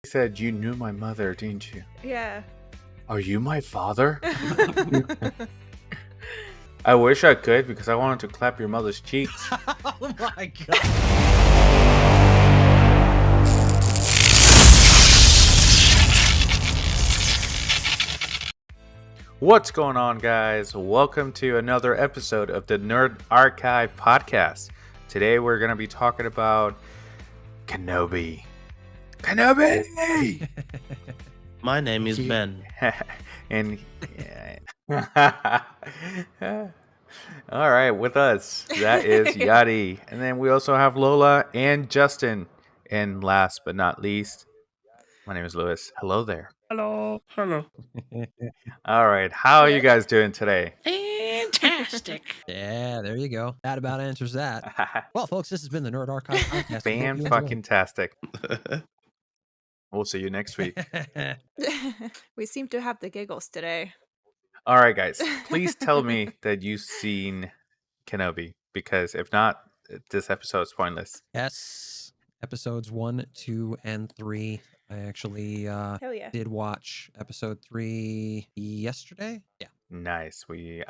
You said you knew my mother, didn't you? Yeah. Are you my father? I wish I could because I wanted to clap your mother's cheeks. Oh my god. What's going on, guys? Welcome to another episode of the Nerd Archive podcast. Today we're going to be talking about Kenobi. Kenobi! My name is Ben. And all right, with us, that is Yadi. And then we also have Lola and Justin. And last but not least, my name is Lewis. Hello there. Hello. All right, how are you guys doing today? Fantastic. Yeah, there you go. That about answers that. Well, folks, this has been the Nerd Archive podcast. We hope you enjoy. Fan-fucking-tastic. We'll see you next week. We seem to have the giggles today. All right, guys, please tell me that you've seen Kenobi, because if not, this episode is pointless. Yes, episodes 1, 2, and 3. I actually Hell yeah. did watch episode 3 yesterday. Yeah. Nice. We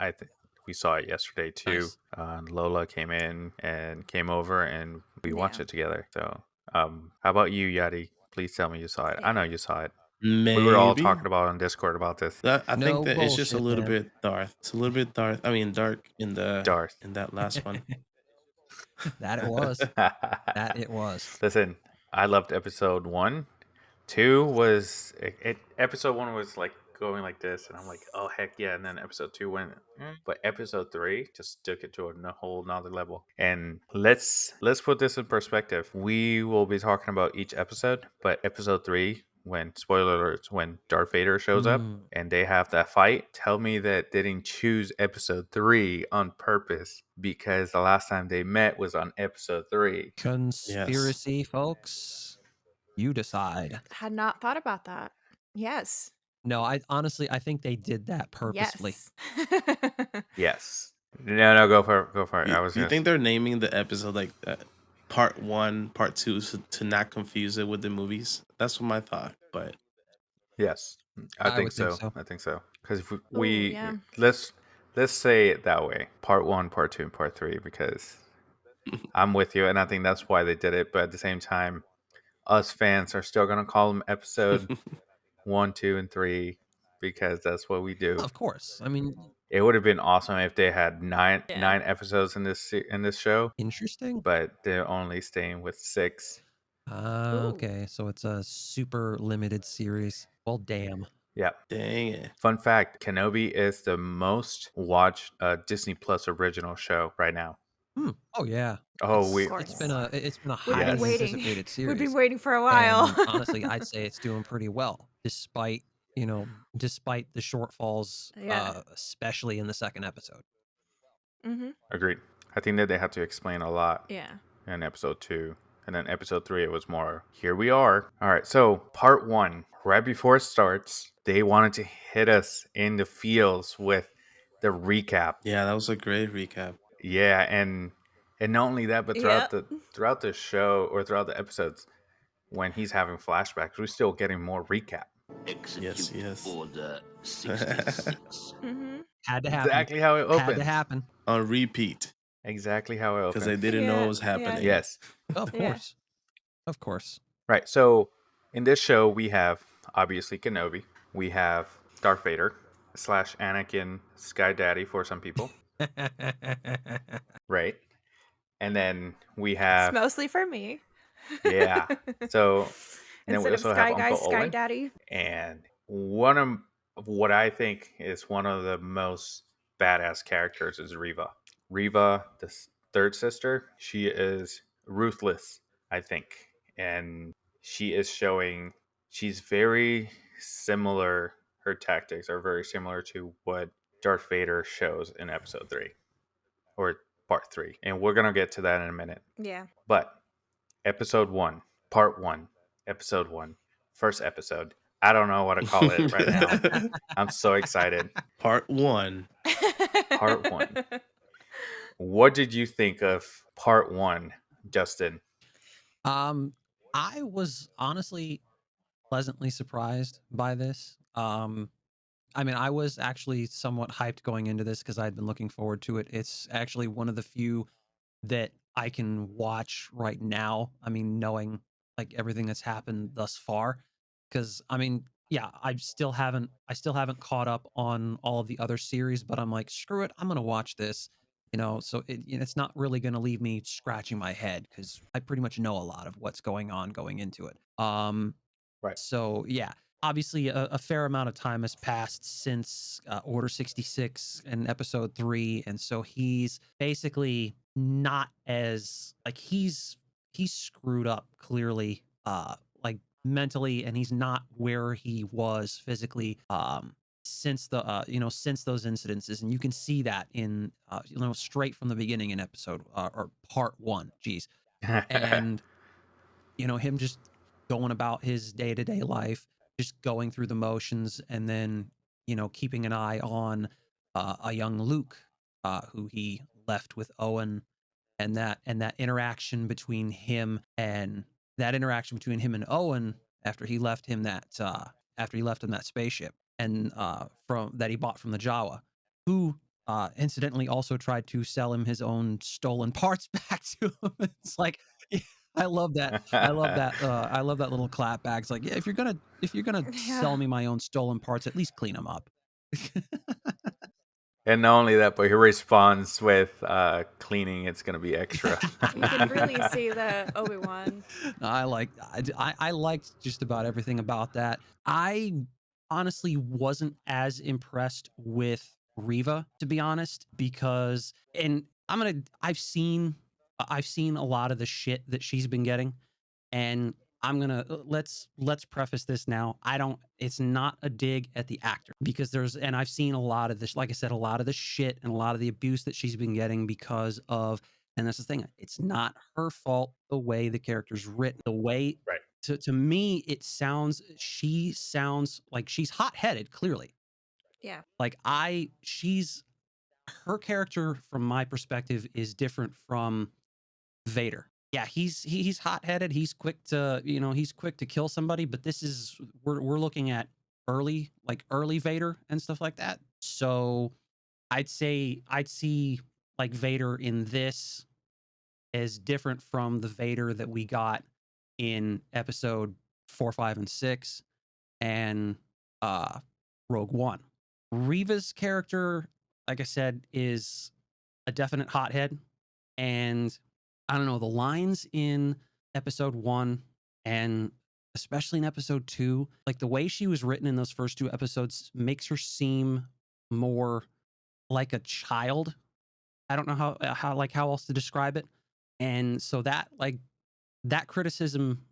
saw it yesterday too. Nice. Lola came in and came over, and we watched Yeah. it together. So, how about you, Yadi? Please tell me you saw it. I know Yeah. you saw it. Maybe. We were all talking about on Discord about this. I No think that it's just a bullshit, little man. bit dark. It's a little bit dark. I mean, dark in Darth. that last one. That it was. That it was. Listen, I loved episode 1. 2 was episode 1 was like going like this, and I'm like, oh heck yeah, and then episode 2 went, but episode 3 just took it to a whole nother level. And let's put this in perspective. We will be talking about each episode, but episode 3, when spoiler alerts, when Darth Vader shows up and they have that fight, tell me that they didn't choose episode 3 on purpose, because the last time they met was on episode 3. Conspiracy, folks. You decide. Had not thought about that. Yes. No, I honestly think they did that purposely. Yes. Yes. No, go for it. You think they're naming the episode like part 1, part 2 to not confuse it with the movies? That's what my thought. But yes, I think would think so. so. I think so, because if Ooh, we yeah. let's say it that way: part 1, part 2, and part 3. Because I'm with you, and I think that's why they did it. But at the same time, us fans are still gonna call them episode 1, 2, and 3, because that's what we do. Of course. I mean, It would have been awesome if they had nine Yeah. episodes in this show, interesting. but they're only staying with 6. Okay, so it's a super limited series. Well, damn. Yeah. dang it. Fun fact: Kenobi is the most watched Disney Plus original show right now. Oh yeah. Oh, It's been a We've highly been waiting. anticipated series. We've been waiting for a while. And honestly, I'd say it's doing pretty well, despite the shortfalls, Yeah. especially in the second episode. Mm-hmm. Agreed. I think that they had to explain a lot Yeah. in episode 2. And then episode 3, it was more, here we are. All right, so part 1, right before it starts, they wanted to hit us in the feels with the recap. Yeah, that was a great recap. Yeah, and not only that, but throughout the show, or throughout the episodes, when he's having flashbacks, we're still getting more recap. Yes. Order 66. Mm-hmm. Had to happen. Exactly how it opens. Had to happen. On repeat. Exactly how it opens. Because I didn't know Yeah, it was happening. Yes. Of Yeah. course. Of course. Right. So in this show, we have obviously Kenobi. We have Darth Vader / Anakin Sky Daddy for some people. Right. And then we It's have mostly for me. Yeah. So and then we Instead of also Sky have Guy, Uncle Sky Owen. Daddy. And one of what I think is one of the most badass characters is Reva. Reva, the third sister, she is ruthless, I think. And she is showing she's very similar. Her tactics are very similar to what Darth Vader shows in episode 3 or part 3. And we're going to get to that in a minute. Yeah. But episode 1, part 1, episode 1, first episode. I don't know what to call it right now. I'm so excited. Part 1. Part 1. What did you think of part 1, Justin? I was honestly pleasantly surprised by this. I mean, I was actually somewhat hyped going into this because I'd been looking forward to it. It's actually one of the few that I can watch right now. I mean, knowing like everything that's happened thus far, because I mean, yeah, I still haven't caught up on all of the other series, but I'm like, screw it, I'm gonna watch this. So it's not really gonna leave me scratching my head because I pretty much know a lot of what's going on going into it. Right. So yeah, obviously a fair amount of time has passed since Order 66 and Episode 3, and so he's basically not as like he's screwed up clearly, like mentally, and he's not where he was physically since since those incidences, and you can see that in straight from the beginning in episode or part 1. Geez. And him just going about his day-to-day life, just going through the motions, and then keeping an eye on a young Luke who he left with Owen, and that interaction between him and Owen after he left him that spaceship, and from that he bought from the Jawa, who incidentally also tried to sell him his own stolen parts back to him. It's like, I love that. I love that. I love that little clapback. It's like, yeah, if you're gonna Yeah. sell me my own stolen parts, at least clean them up. And not only that, but he responds with cleaning. It's gonna be extra. You could really see the Obi-Wan. I liked just about everything about that. I honestly wasn't as impressed with Riva, to be honest, because and I've seen a lot of the shit that she's been getting, and I'm gonna let's preface this now. I don't It's not a dig at the actor, because I've seen a lot of this, like I said, a lot of the shit and a lot of the abuse that she's been getting because of, and that's the thing, it's not her fault the way the character's written. The way Right. to me, she sounds like she's hot-headed, clearly. Yeah. Like she's her character from my perspective is different from Vader. Yeah, he's hot-headed. He's quick to kill somebody, but we're looking at early Vader and stuff like that. So I'd see like Vader in this as different from the Vader that we got in episode 4, 5, and 6 and uh Rogue One. Reva's character, like I said, is a definite hothead, and I don't know, the lines in episode 1 and especially in episode 2, like the way she was written in those first 2 episodes makes her seem more like a child. I don't know how else to describe it. And so that criticism,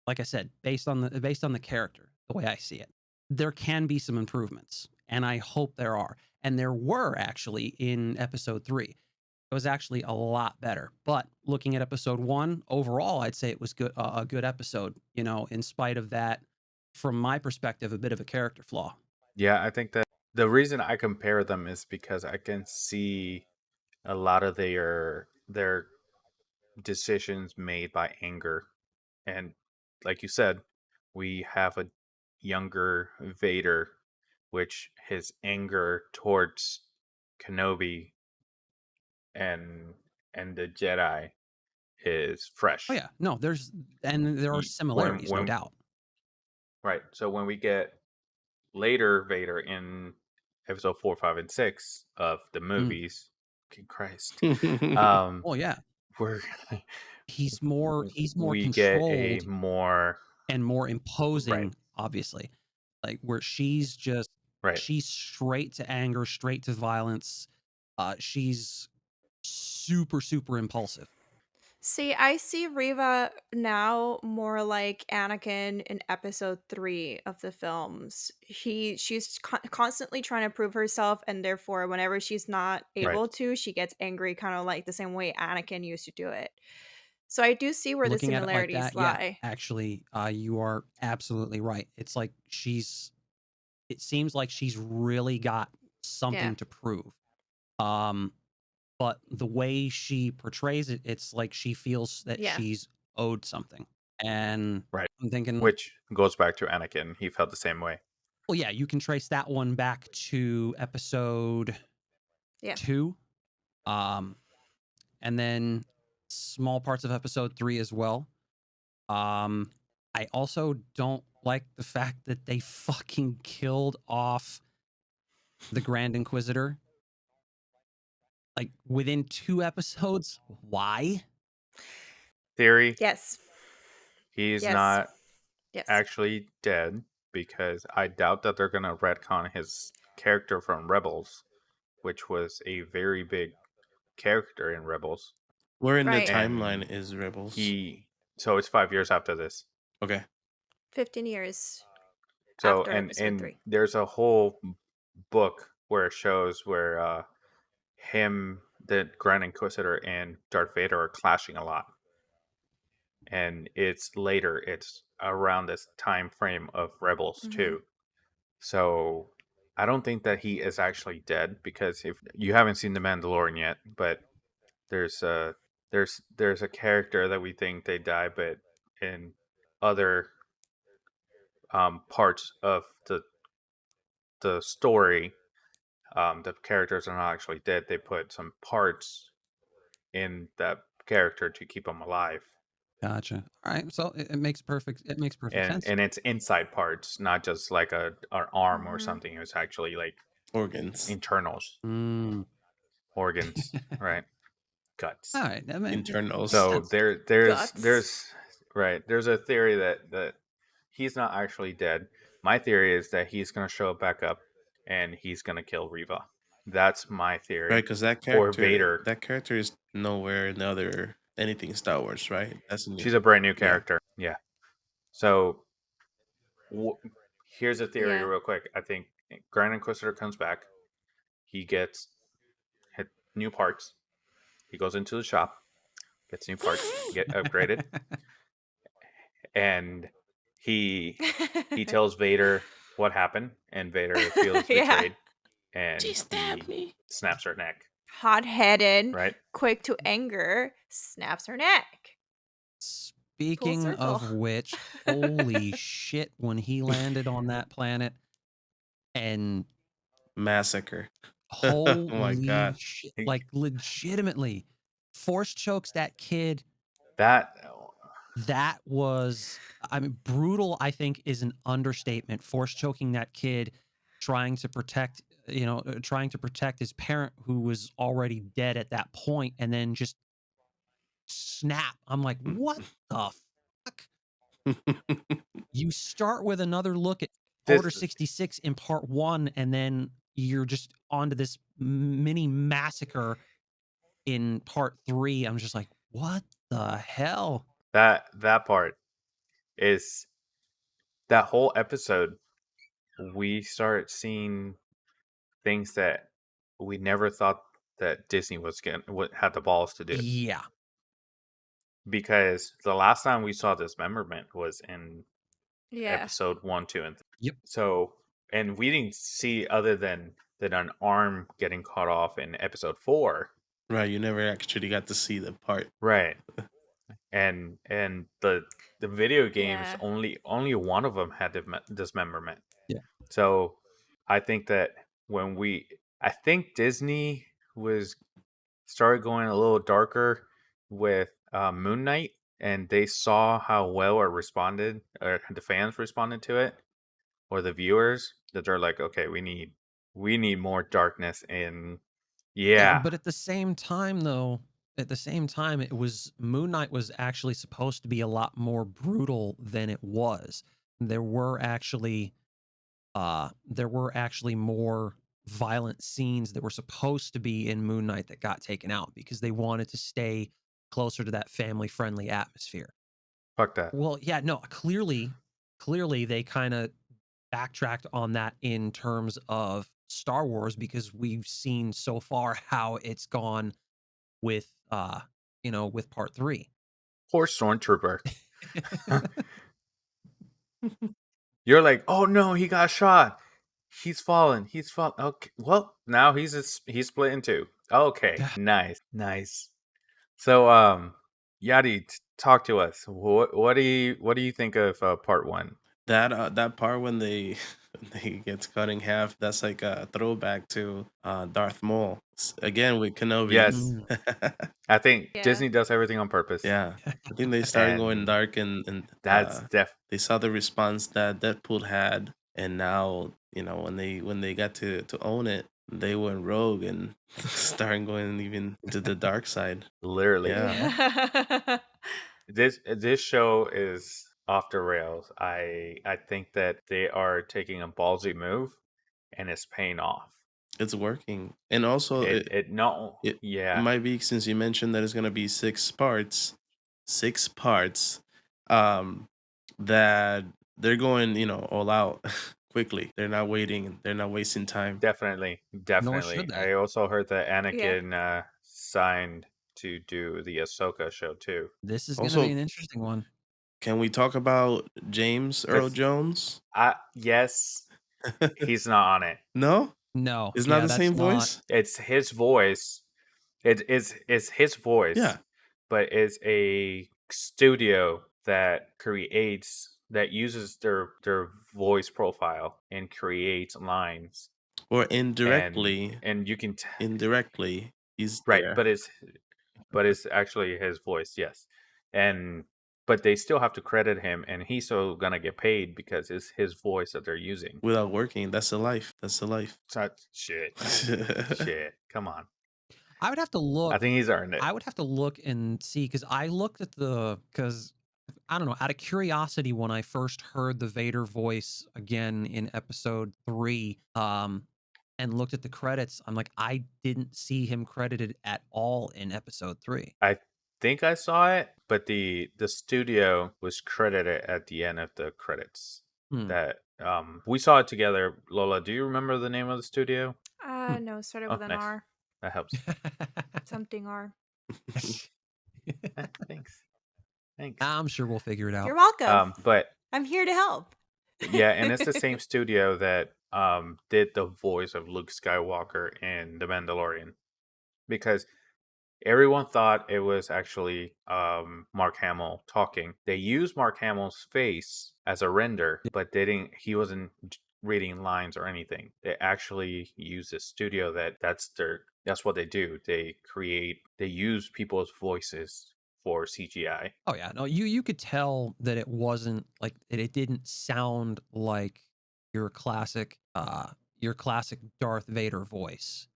like I said, based on the character, the way I see it, there can be some improvements, and I hope there are. And there were actually in episode 3. It was actually a lot better. But looking at episode 1, overall, I'd say it was a good episode, in spite of that, from my perspective, a bit of a character flaw. Yeah, I think that the reason I compare them is because I can see a lot of their decisions made by anger. And like you said, we have a younger Vader, which his anger towards Kenobi and the Jedi is Oh fresh. yeah, no, there are When similarities, no doubt. right, so when we get later Vader in episode 4, 5, and 6 of the Mm. movies, good Christ, um, Oh yeah, we're he's more we get a controlled more and more right, imposing, obviously. Like where right. she's straight to anger, straight to violence. She's super, super impulsive. See, I see Riva now more like Anakin in episode 3 of the films. She's constantly trying to prove herself, and therefore whenever she's not Right. able to, she gets angry, kind of like the same way Anakin used to do it. So I do see where the Looking at it like similarities that, yeah, lie. actually, you are absolutely right. It's like it seems like she's really got Yeah. something to prove. Um, but the way she portrays it, it's like she feels that Yeah. she's owed something. And Right. I'm thinking, Which goes back to Anakin. He felt the same way. well, yeah, you can trace that one back to episode Yeah. 2, um, and then small parts of episode 3 as well. I also don't like the fact that they fucking killed off the Grand Inquisitor, like, within 2 episodes. Why? Theory: Yes. he's Yes. not Yes. actually dead, because I doubt that they're gonna retcon his character from Rebels, which was a very big character in Rebels. Where in the Right. timeline is Rebels? So it's 5 years after this. Okay. 15 years So after episode 3. there's a whole book where it shows where the Grand Inquisitor, and Darth Vader are clashing a lot, and it's later. It's around this time frame of Rebels Mhm. too. So I don't think that he is actually dead, because if you haven't seen The Mandalorian yet, but there's a there's a character that we think they die, but in other parts of the story, the characters are not actually dead. They put some parts in that character to keep them alive, Gotcha. Alright, so it makes perfect sense. and it's inside parts, not just like a an arm or Mhm. something. It's actually like Organs. internals, Mm. organs, right? Guts. Alright, that makes Internals. So sense. Guts. there's a theory that he's not actually dead. My theory is that he's gonna show back up, and he's gonna kill Reva. That's my Right, theory. because Or Vader. that character is nowhere in other anything Star Wars, right? That's a new. She's a brand new Yeah. character. Yeah. So w- here's a theory, Yeah. real quick. I think Grand Inquisitor comes back. He gets new parts. He goes into the shop, gets new parts to get upgraded, and he he tells Vader what happened, and Vader feels Yeah. betrayed, She and stabbed he me. snaps her neck. Hot-headed, Right? quick to anger, snaps her neck. Full Speaking circle. of which, holy shit, when he landed on that planet, and Massacre. Oh my holy god. shit, He- like, legitimately force chokes that kid. That That was, I mean, brutal, I think, is an understatement. Force choking that kid, trying to protect, trying to protect his parent who was already dead at that point, and then just snap. I'm like, what the fuck? You start with another look at this Order 66 in part 1, and then you're just onto this mini massacre in part 3. I'm just like, what the hell? that part is that whole episode. We start seeing things that we never thought that Disney was going to had the balls to do. Yeah. Because the last time we saw dismemberment was in Yeah. episode 1, 2, and 3. Yep. So, and we didn't see other than an arm getting cut off in episode 4. Right, you never actually got to see the part. Right. And the video games, Yeah. only one of them had dismemberment. Yeah. So I think that I think Disney was started going a little darker with Moon Knight, and they saw how well it responded, or the fans responded to it, or the viewers, that they're like, okay, we need more darkness in. Yeah, Yeah. but at the same time, though, it was Moon Knight was actually supposed to be a lot more brutal than it was. There were actually more violent scenes that were supposed to be in Moon Knight that got taken out because they wanted to stay closer to that family-friendly atmosphere. Fuck that. Well, yeah, no, clearly they kind of backtracked on that in terms of Star Wars because we've seen so far how it's gone with with part 3. Poor Stormtrooper. You're like, oh no, he got shot. He's fallen. He's fallen. Okay. Well, now he's split in two. Okay. Nice. Nice. So Yadi, talk to us. What do you think of part one? That part when they they gets cut in half, that's like a throwback to Darth Maul again with Kenobi. Yes, Mm. I think Yeah. Disney does everything on purpose, Yeah, I think they started going and dark, and that's they saw the response that Deadpool had, and now when they got to own it, they went rogue and started going even into the dark side. literally. Yeah, Yeah. This show is off the rails. I think that they are taking a ballsy move, and it's paying off. it's working, and also It no, it yeah, might be, since you mentioned that it's gonna be six parts, um, that they're going, all out quickly. They're not waiting. They're not wasting time. definitely, Nor should definitely. they. I also heard that Yeah. Anakin signed to do the Ahsoka show too. This is going to be Also, an interesting one. can we talk about James Earl Because Jones? yes, he's not on it. No, No, it's not yeah, the that's same not. voice. It's his voice. It's his voice, Yeah, but it's a studio that uses their voice profile and creates lines, or and indirectly, and you can indirectly, he's right, there but it's actually his voice, yes, and but they still have to credit him, and he's still gonna get paid because it's his voice that they're using. without working. That's the life. That's the life. So shit, come on. I would have to I look. think he's earned it. I would have to look and see because I looked at because I don't know, out of curiosity, when I first heard the Vader voice again in episode 3, and looked at the credits, I'm like, I didn't see him credited at all in episode 3. I think I saw it, but the studio was credited at the end of the credits. Hmm. That we saw it together. Lola, do you remember the name of the studio? Hmm. No, started Oh, with an nice. R. That helps. Something R. Thanks. Thanks. I'm sure we'll figure it You're out. welcome. But I'm here to help. yeah, and it's the same studio that did the voice of Luke Skywalker in The Mandalorian, because everyone thought it was actually Mark Hamill talking. They used Mark Hamill's face as a render, but they didn't. He wasn't reading lines or anything. They actually use a studio that's what they do. They use people's voices for CGI. Oh yeah, no, you could tell that it wasn't like it didn't sound like your classic your classic Darth Vader voice.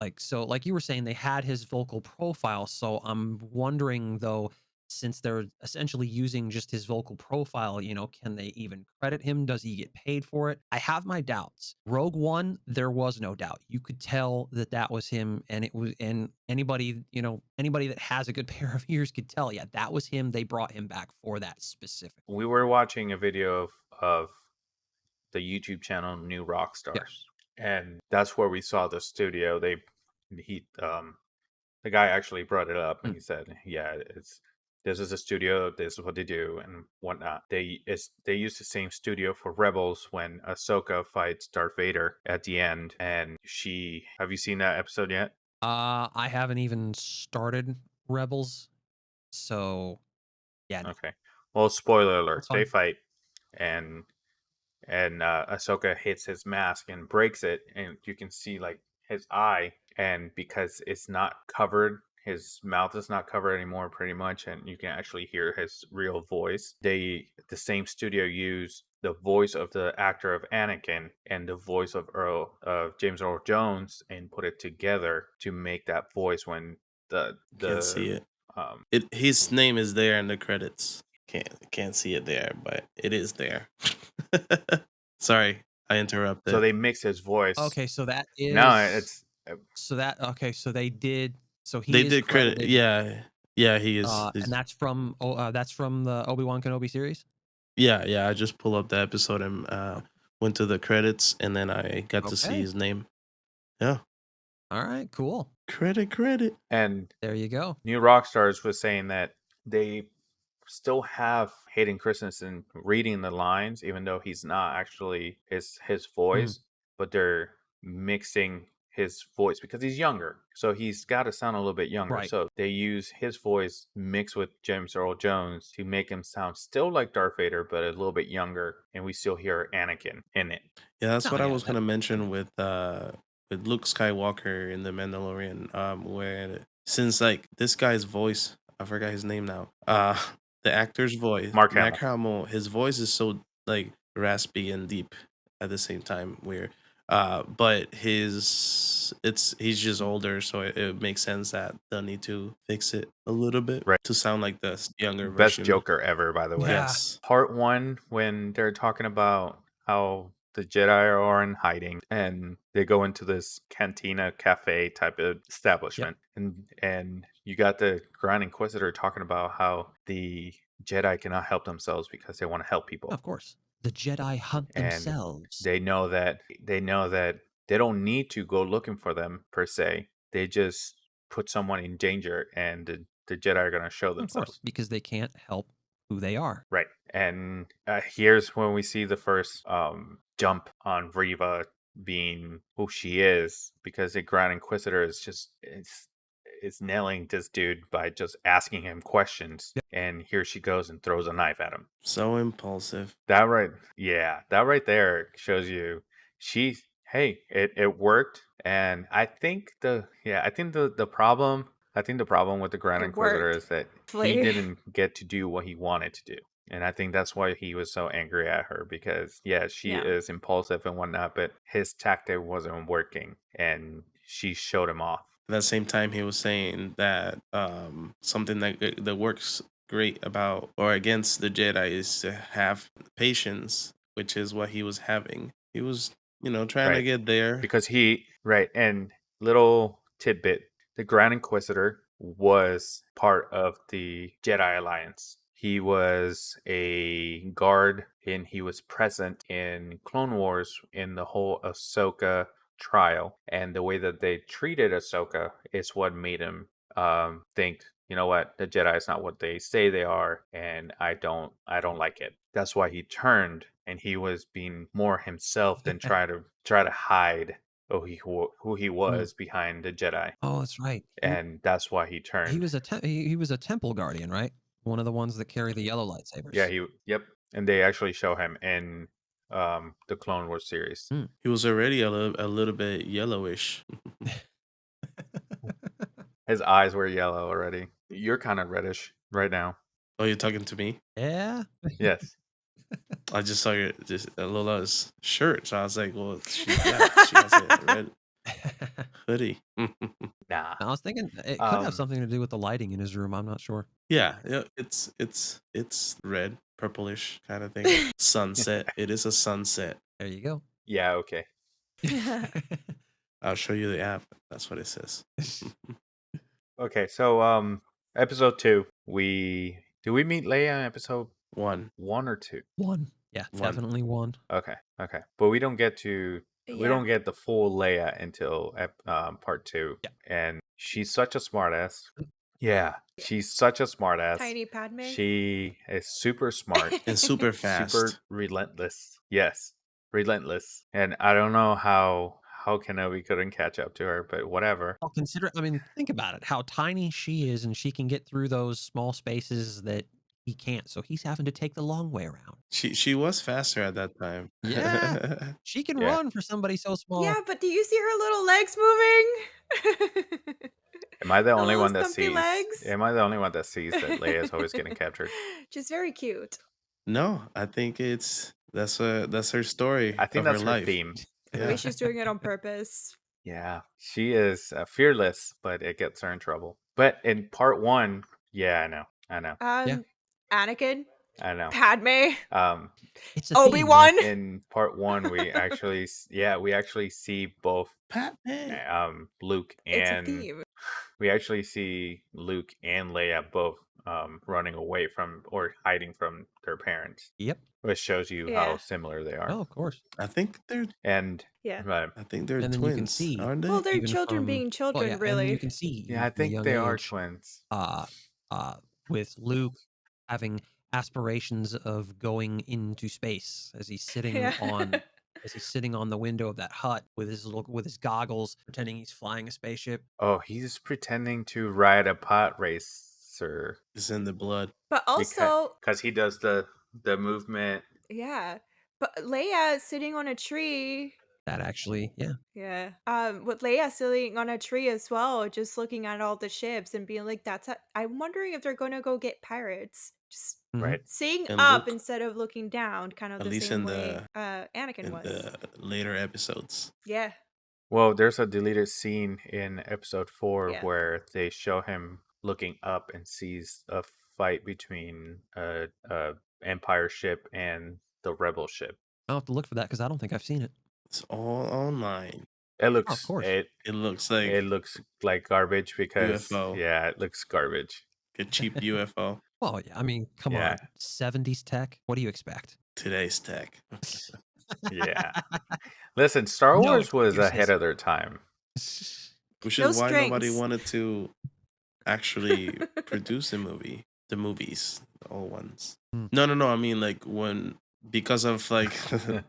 Like so like you were saying they had his vocal profile, so I'm wondering though, since they're essentially using just his vocal profile, can they even credit him? Does he get paid for it? I have my doubts. Rogue One, there was no doubt. You could tell that that was him, and it was, and anybody that has a good pair of ears could tell, yeah, that was him. They brought him back for that specific. We were watching a video of the YouTube channel New Yeah. Rockstars, and that's where we saw the studio. He the guy actually brought it up, and Mm. he said, "Yeah, this is a studio. This is what they do and whatnot. They use the same studio for Rebels when Ahsoka fights Darth Vader at the end, and she. Have you seen that episode yet? I haven't even started Rebels, so yeah, no, Okay. Well, spoiler alert. that's They fine. fight, and Ahsoka hits his mask and breaks it, and you can see like his eye, and because it's not covered, his mouth is not covered anymore, pretty much, and you can actually hear his real voice. The same studio used the voice of the actor of Anakin and the voice of James Earl Jones and put it together to make that voice when can't see the it. um His name is there in the credits. Can't see it there, but it is there. Sorry, I so interrupted. they mix his voice. Okay, so that No, is it's okay, so they did so They he is did credit. credited, Yeah, yeah, he is. and that's from the Obi-Wan Kenobi series? Yeah, yeah. I just pulled up the episode and went to the credits, and then I got to see Okay. his name. Yeah, Alright, cool. credit. and There you go. New Rockstars was saying that they still have Hayden Christensen reading the lines, even though he's not actually his Mm. voice, but they're mixing his voice because he's younger. So he's got to sound a little bit younger. Right. So they use his voice mixed with James Earl Jones to make him sound still like Darth Vader, but a little bit younger. And we still hear Anakin in it. Yeah, that's No, what I yeah, was gonna that mention makes with Luke Skywalker in the Mandalorian. Where since like this guy's voice, I forgot his name now. The actor's voice, Mark Mark Hamill. Hamill, his voice is so like raspy and deep at the same time. Where, but he's just older, so it makes sense that they'll need to fix it a little bit Right. to sound like the younger Best version. Joker ever, by the way. Yeah. Yes. Part one, when they're talking about how the Jedi are in hiding and they go into this cantina cafe type of establishment. And you got the Grand Inquisitor talking about how the Jedi cannot help themselves because they want to help people. Of course. The Jedi hunt And themselves. they know that they don't need to go looking for them per se. They just put someone in danger and the Jedi are going to show Of themselves. course, because they can't help who they are. Right. And here's when we see the first jump on Riva being who she is, because the Grand Inquisitor is just it's nailing this dude by just asking him questions. Yep. And here she goes and throws a knife at him. So impulsive. That right there shows you it worked. And I think the problem with the Grand It Inquisitor worked. is that he Play. didn't get to do what he wanted to do. And I think that's why he was so angry at her because she Yeah. is impulsive and whatnot, but his tactic wasn't working and she showed him off. At the same time, he was saying that something that works great about or against the Jedi is to have patience, which is what he was having. He was, trying to Right. get there. Because and little tidbit, the Grand Inquisitor was part of the Jedi Alliance. He was a guard and he was present in Clone Wars in the whole Ahsoka trial. And the way that they treated Ahsoka is what made him think, you know what, the Jedi is not what they say they are, and I don't like it. That's why he turned, and he was being more himself than try to hide who he was behind the Jedi, Oh, that's right. and that's why he He turned. was he was a temple guardian, right? One of the ones that carry the yellow Yeah, lightsabers. and they actually show him in the Clone Wars series. Mm. He was already a little bit yellowish. His eyes were yellow already. You're kind of reddish right now. Oh, you're talking to me? Yeah. Yes. I just saw your Lola's shirt, so I was like, well, she has a red hoodie. Nah. I was thinking it could have something to do with the lighting in his room. I'm not sure. Yeah, it's red, purplish kind of thing. Sunset. It is a sunset. There you go. Yeah. Okay. I'll show you the app. That's what it says. Okay. So episode 2. Do we meet Leia in episode One. 1 or 2? One. Yeah, One. definitely one. Okay. But we don't get the full Leia until part 2. Yeah. And she's such a smartass. Yeah, she's such a smartass. Tiny Padme. She is super smart And super fast. super relentless. Yes, relentless. And I don't know how Kenobi couldn't catch up to her, but whatever. Well, think about it. How tiny she is, and she can get through those small spaces that he can't. So he's having to take the long way around. She was faster at that time. Yeah. She can Yeah. run for somebody so small. Yeah, but do you see her little legs moving? Am I the The only little one that stumpy sees? legs. Am I the only one that sees that Leia is always getting captured? Just very cute. No, I think that's her story I think of that's her her life. theme. Maybe Yeah. she's doing it on purpose. Yeah, she is fearless, but it gets her in trouble. But in part 1, yeah, I know, Yeah. Anakin, I know. Padme, It's a theme, Obi-Wan. man. In part 1, we actually see both Pat Luke It's a and theme. we actually see Luke and Leia both running away from or hiding from their parents, Yep. which shows you Yeah. how similar they are. Oh, of course. I think they're And Yeah. And then you can twins, see aren't they? Well, they're even children from being well, children, yeah, and really. you can see yeah, even I from a think young they are age, twins. with Luke having aspirations of going into space as he's sitting Yeah. on as he's sitting on the window of that hut with his goggles, pretending he's flying a spaceship. Oh, he's pretending to ride a pot racer It's in the blood. But because also, he does the movement. yeah. But Leia sitting on a tree. That actually, yeah. Yeah. With Leia sitting on a tree as well, just looking at all the ships and being like, I'm wondering if they're gonna go get pirates. Just Mhm. Right. seeing And up Luke, instead of looking down, kind of at the least same way Anakin in was. the later episodes. Yeah. Well, there's a deleted scene in episode 4 Yeah. where they show him looking up and sees a fight between a Empire ship and the Rebel ship. I'll have to look for that because I don't think I've seen it. It's all online. It Oh, of looks course. It looks it like looks like garbage because UFO, yeah, it looks garbage. a cheap UFO. Well, yeah, I mean, come Yeah. on. 70s tech? What do you expect? Today's tech. Yeah. Listen, Star No Wars was ahead excuses. of their time. Which No is why nobody strings. wanted to actually produce the movies, the old ones. Hmm. No. I mean, like because of like No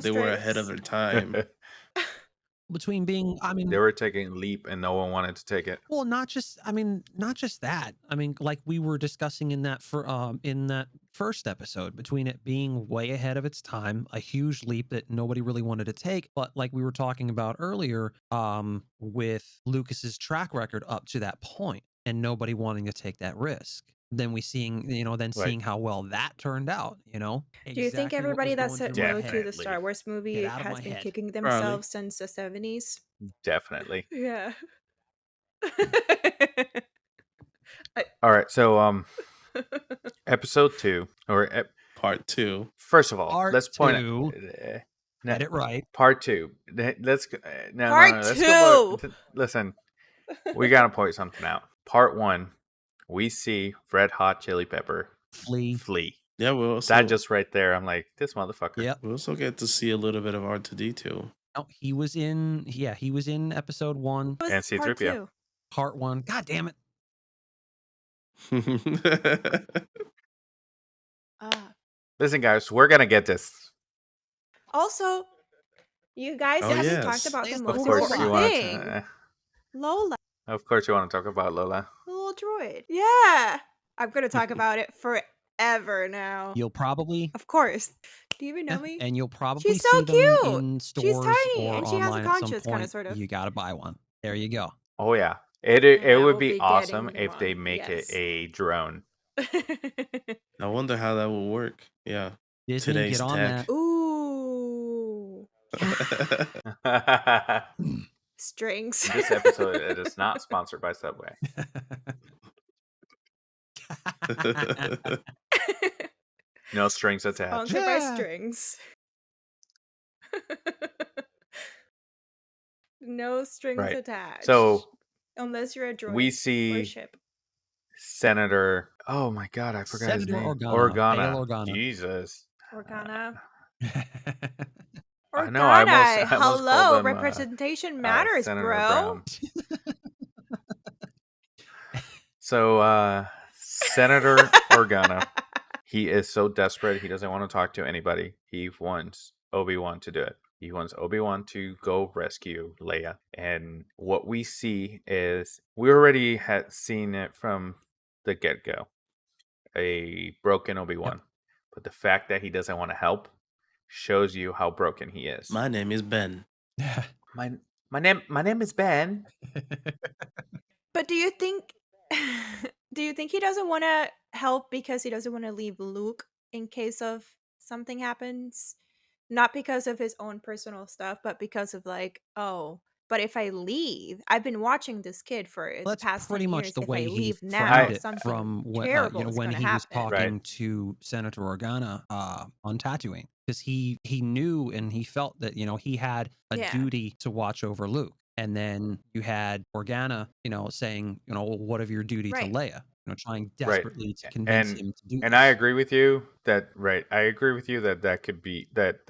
they were ahead of strings. their time. Between being, I mean, They were taking a leap and no one wanted to take it. well, not just that. I mean, like we were discussing in that first episode, between it being way ahead of its time, a huge leap that nobody really wanted to take, but like we were talking about earlier, with Lucas's track record up to that point and nobody wanting to take that risk. Then Right. seeing how well that turned out, Do you think exactly what everybody was that going said through my no to head. the Star Definitely. Wars Get movie out of has my been head. kicking Probably. themselves since the 70s? Definitely. Yeah. I- All right, so episode 2 Part 2. first of all, Part let's point two, no, get it right. part 2. Let's no, Part let's go. 2. Listen, we gotta point something out. Part 1, we see Red Hot Chili Pepper Flee. flee. Yeah, That just right there, I'm like, this motherfucker. Yep. we also get to see a little bit of R2D2. No, he was in episode 1, It And was part C-3PO. 2. part 1. God damn it. Ah. Listen, guys, we're gonna get this. Also, you guys Oh, haven't talked yes. about the Leia's most Of course, Lola. you important want thing. to. Lola, Of course, you want to talk about Lola. the little droid. Yeah. I'm going to talk about it forever now. You'll probably Of course. Do you even know me? and you'll probably She's so see them cute. in She's stores tiny or and she has a online at some conscience, kind of, point. sort of. You got to buy one. There you go. Oh yeah, it And I would will be be awesome getting if they one. make it Yes. a drone. I wonder how that will work. Yeah. Disney, Today's get on tech. that. Ooh. In Strings. this episode, it is not sponsored by Subway. No strings attached. Sponsored by Yeah. strings. No strings Right. attached. So unless you're a droid we or see ship. Senator. Oh my god, I forgot his Senator name. Organa. Bail Organa. Jesus. Organa. I know. I almost called Hello, him representation matters, Senator bro. Brown. So Senator Organa, he is so desperate. He doesn't want to talk to anybody. He wants Obi-Wan to do it. He wants Obi-Wan to go rescue Leia. And what we see is we already had seen it from the get-go. A broken Obi-Wan. Yep. But the fact that he doesn't want to help shows you how broken he is. My name is Ben. My name is Ben. But do you think he doesn't want to help because he doesn't want to leave Luke in case of something happens? Not because of his own personal stuff, but because of like, oh, but if I leave, I've been watching this kid for the That's past pretty 10 much years. the If I way he leave now, framed it something from terrible is when going to he was happen. talking Right. to Senator Organa on Tatooine, because he knew and he felt that he had a Yeah. duty to watch over Luke, and then you had Organa saying well, what of your duty to Right. Leia, trying Right. desperately to convince And him to do and this. I agree with you that I agree with you that could be that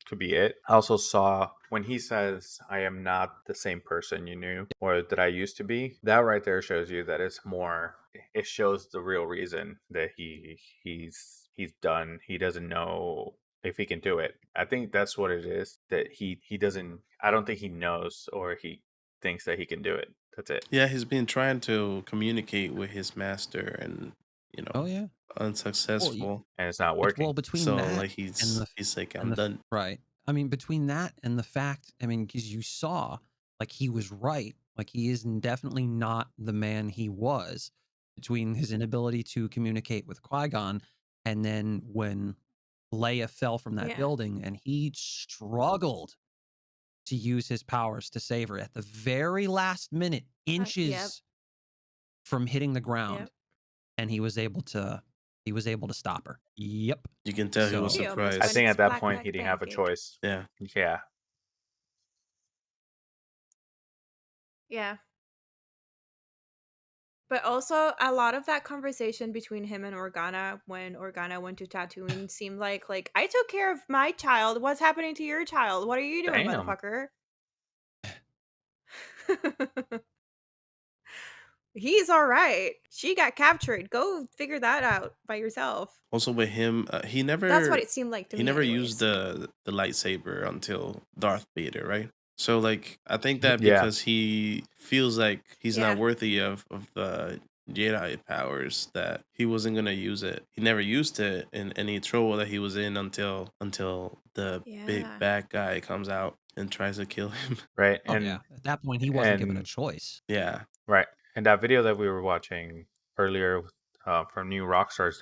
could be it. I also saw when he says, "I am not the same person you knew or that I used to be." That right there shows you that it's more. It shows the real reason that he's done. He doesn't know if he can do it. I think that's what it is. That he doesn't. I don't think he knows, or he thinks that he can do it. That's it. Yeah, he's been trying to communicate with his master and, you Oh know, yeah. Well, unsuccessful. And it's not well, working. between So that like and he's like, and I'm the done. right. I mean, between that and the fact, I mean, because you saw, like, he was right. Like, he is definitely not the man he was between his inability to communicate with Qui-Gon and then when Leia fell from that Yeah. building and he struggled to use his powers to save her at the very last minute, Yep. inches from hitting the ground, Yep. and he was able to stop her. Yep. You can tell he was He So almost I went surprised. think at that black point like he a didn't have a pancake. choice. Yeah. Yeah. Yeah. But also, a lot of that conversation between him and Organa when Organa went to Tatooine seemed like I took care of my child. What's happening to your child? What are you doing, Damn. motherfucker? He's all right. She got captured. Go figure that out by yourself. Also with him, That's what it seemed like to he me, never used anyways. the lightsaber until Darth Vader, right? So like I think yep. that Yeah. because he feels like he's not Yeah. worthy of the Jedi powers, that he wasn't gonna use it. He never used it in any trouble that he was in until the big Yeah. bad guy comes out and tries to kill him. Right. Oh yeah. At that point, he wasn't given a And choice. Yeah. right. And that video that we were watching earlier from New Rockstars,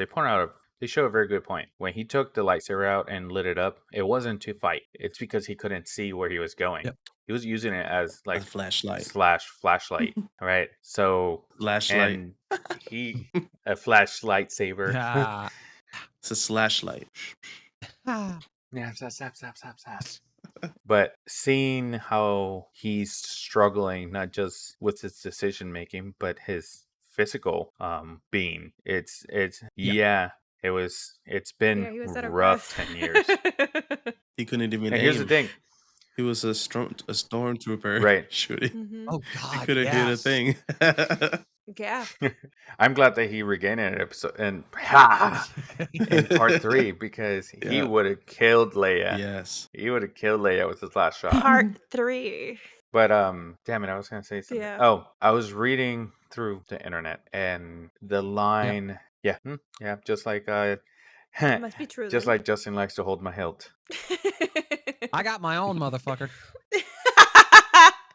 they show a very good point. When he took the lightsaber out and lit it up, it wasn't to fight. It's because he couldn't see where he was going. Yep. He was using it as A like flashlight. slash flashlight. Right. So Flashlight. and he a flashlight saber. Ah. It's a slashlight. Ah. Yeah, stop. But seeing how he's struggling not just with his decision making but his physical being, it's Yeah. yeah, it's been Yeah, he was out of rough breath. 10 years. He couldn't even And here's the aim. thing, He was a stormtrooper right? shooting. Hmm. Oh He God, couldn't hit a yes. thing. Yeah. I'm glad that he regained an episode and in part 3 because he Yeah. would have killed Leia. Yes. He would have killed Leia with his last shot. Part 3. But damn it, I was gonna say something. Yeah. Oh, I was reading through the internet and the Yep. line, yeah, yeah, just like It must be true just then. like Justin likes to hold my hilt. I got my own motherfucker.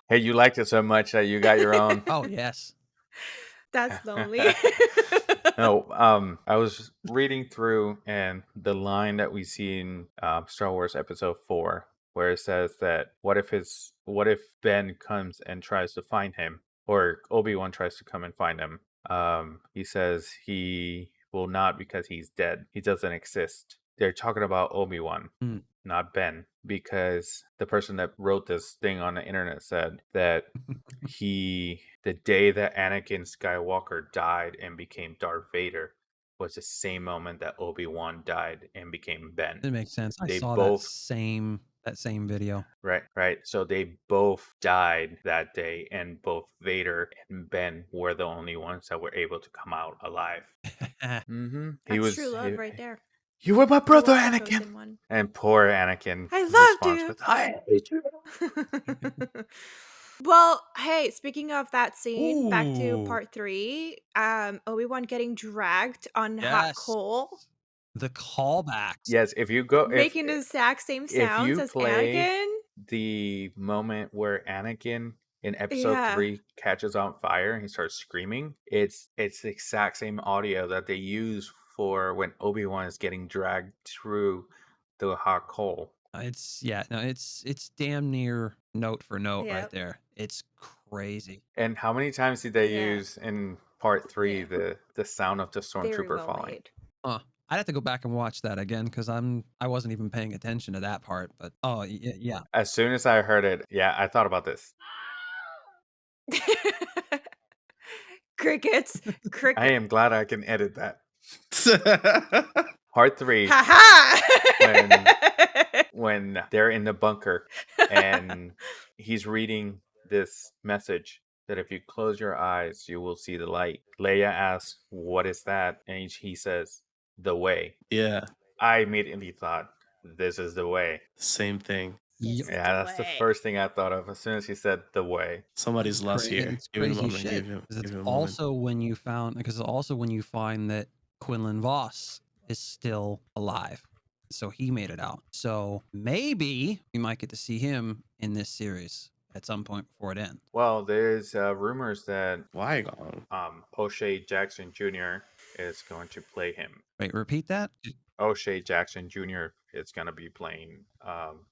Hey, you liked it so much that you got your own. Oh yes. That's lonely. No, I was reading through, and the line that we see in Star Wars Episode 4, where it says that what if Ben comes and tries to find him, or Obi-Wan tries to come and find him? He says he will not because he's dead. He doesn't exist. They're talking about Obi-Wan, Mm. not Ben, because the person that wrote this thing on the internet said that the day that Anakin Skywalker died and became Darth Vader was the same moment that Obi-Wan died and became Ben. It makes sense. I They saw both that same video. right. So they both died that day, and both Vader and Ben were the only ones that were able to come out alive. Mm-hmm. That's true love right there. You were my I brother, was the Anakin. chosen one. And poor Anakin I loved responds you. with, "I hate you." Well, hey, speaking of that scene, back to Ooh. part 3, Obi-Wan getting dragged on hot Yes. coal, The callbacks. Yes, if you go making the exact same if sounds you as play Anakin. the moment where Anakin in episode Yeah. 3 catches on fire and he starts screaming, it's the exact same audio that they use for when Obi-Wan is getting dragged through the hot coal. It's damn near note for note right Yep. there. It's crazy. And how many times did they Yeah. use in part 3 Yeah. the sound of the Very stormtrooper well falling? made. Huh. I'd have to go back and watch that again because I wasn't even paying attention to that part. But yeah. As soon as I heard it, yeah, I thought about this. Crickets. I Cricket. am glad I can edit that. Part 3, Ha ha! when they're in the bunker and he's reading this message that if you close your eyes, you will see the light. Leia asks, "What is that?" And he says, "The way." Yeah. I immediately thought, this is the way. Same thing. Yep. Yeah, that's the first thing I thought of as soon as he said the way. Somebody's lost And here. it's Give it a crazy moment. shit. Give 'Cause it's it a moment. also when you find that Quinlan Voss is still alive. So he made it out. So maybe we might get to see him in this series at some point before it ends. Well, there's rumors that Qui-Gon. O'Shea Jackson Jr. is going to play him. Wait, repeat that? O'Shea Jackson Jr. is going to be playing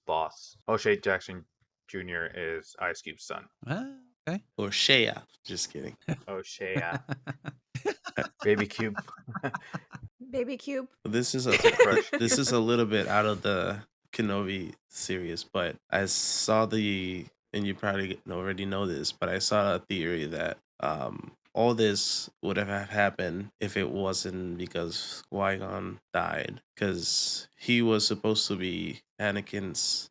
Boss. O'Shea Jackson Jr. is Ice Cube's son. Okay. Or Shea. Just kidding. O'Shea. Baby Cube. Baby Cube. This is a To crush this you. is a little bit out of the Kenobi series, but I saw and you probably already know this, but I saw a theory that all this would have happened if it wasn't because Qui-Gon died, because he was supposed to be Anakin's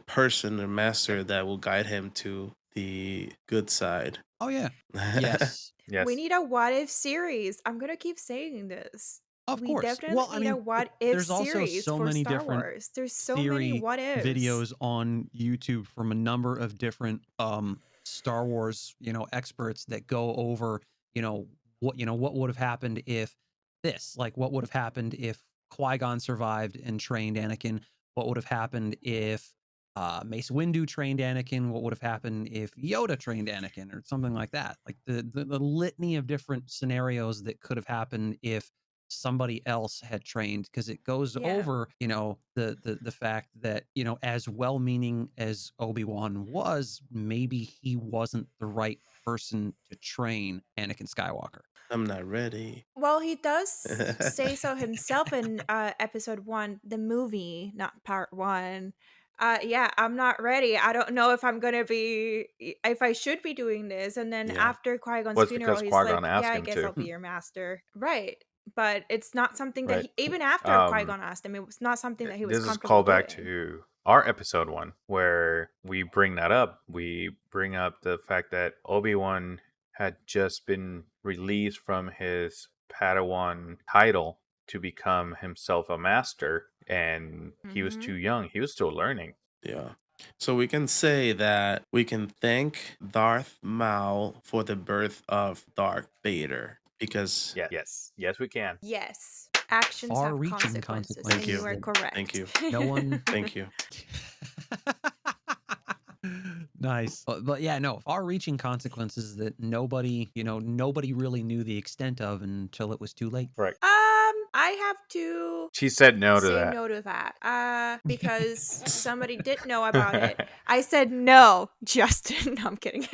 person or master that will guide him to the good side. Oh yeah. Yes. Yes. We need a what if series. I'm gonna keep saying this. Of We course. definitely Well, I need a mean, what if there's also series so for many Star different Wars. There's so many theory what ifs. videos on YouTube from a number of different Star Wars, experts that go over, what would have happened if this, like what would have happened if Qui-Gon survived and trained Anakin, what would have happened if Mace Windu trained Anakin, what would have happened if Yoda trained Anakin or something like that. Like the litany of different scenarios that could have happened if somebody else had trained, because it goes Yeah. over the fact that as well-meaning as Obi-Wan was, maybe he wasn't the right person to train Anakin Skywalker. I'm not ready. Well, he does say so himself in episode 1, the movie, not part 1. Yeah, I'm not ready. I don't know if I'm gonna be if I should be doing this. And then Yeah. after Qui-Gon's Was funeral, because he's Qui-Gon like, asked "Yeah, I him guess to. I'll be your master." Right. But it's not something that Right. even after Qui-Gon asked him, it was not something that he was This is comfortable callback doing. to our episode 1, where we bring that up. We bring up the fact that Obi-Wan had just been released from his Padawan title to become himself a master, and he was too young. He was still learning. Yeah. So we can say that we can thank Darth Maul for the birth of Darth Vader, because Yes, we can. Yes. Actions have Far-reaching consequences, Thank and you you. are correct. Thank you. No one Thank you. Nice. But yeah, no, far-reaching consequences that nobody really knew the extent of until it was too late. Right. I have to She said no to say that. no to that. Because somebody did know about it. I said no, Justin. No, I'm kidding.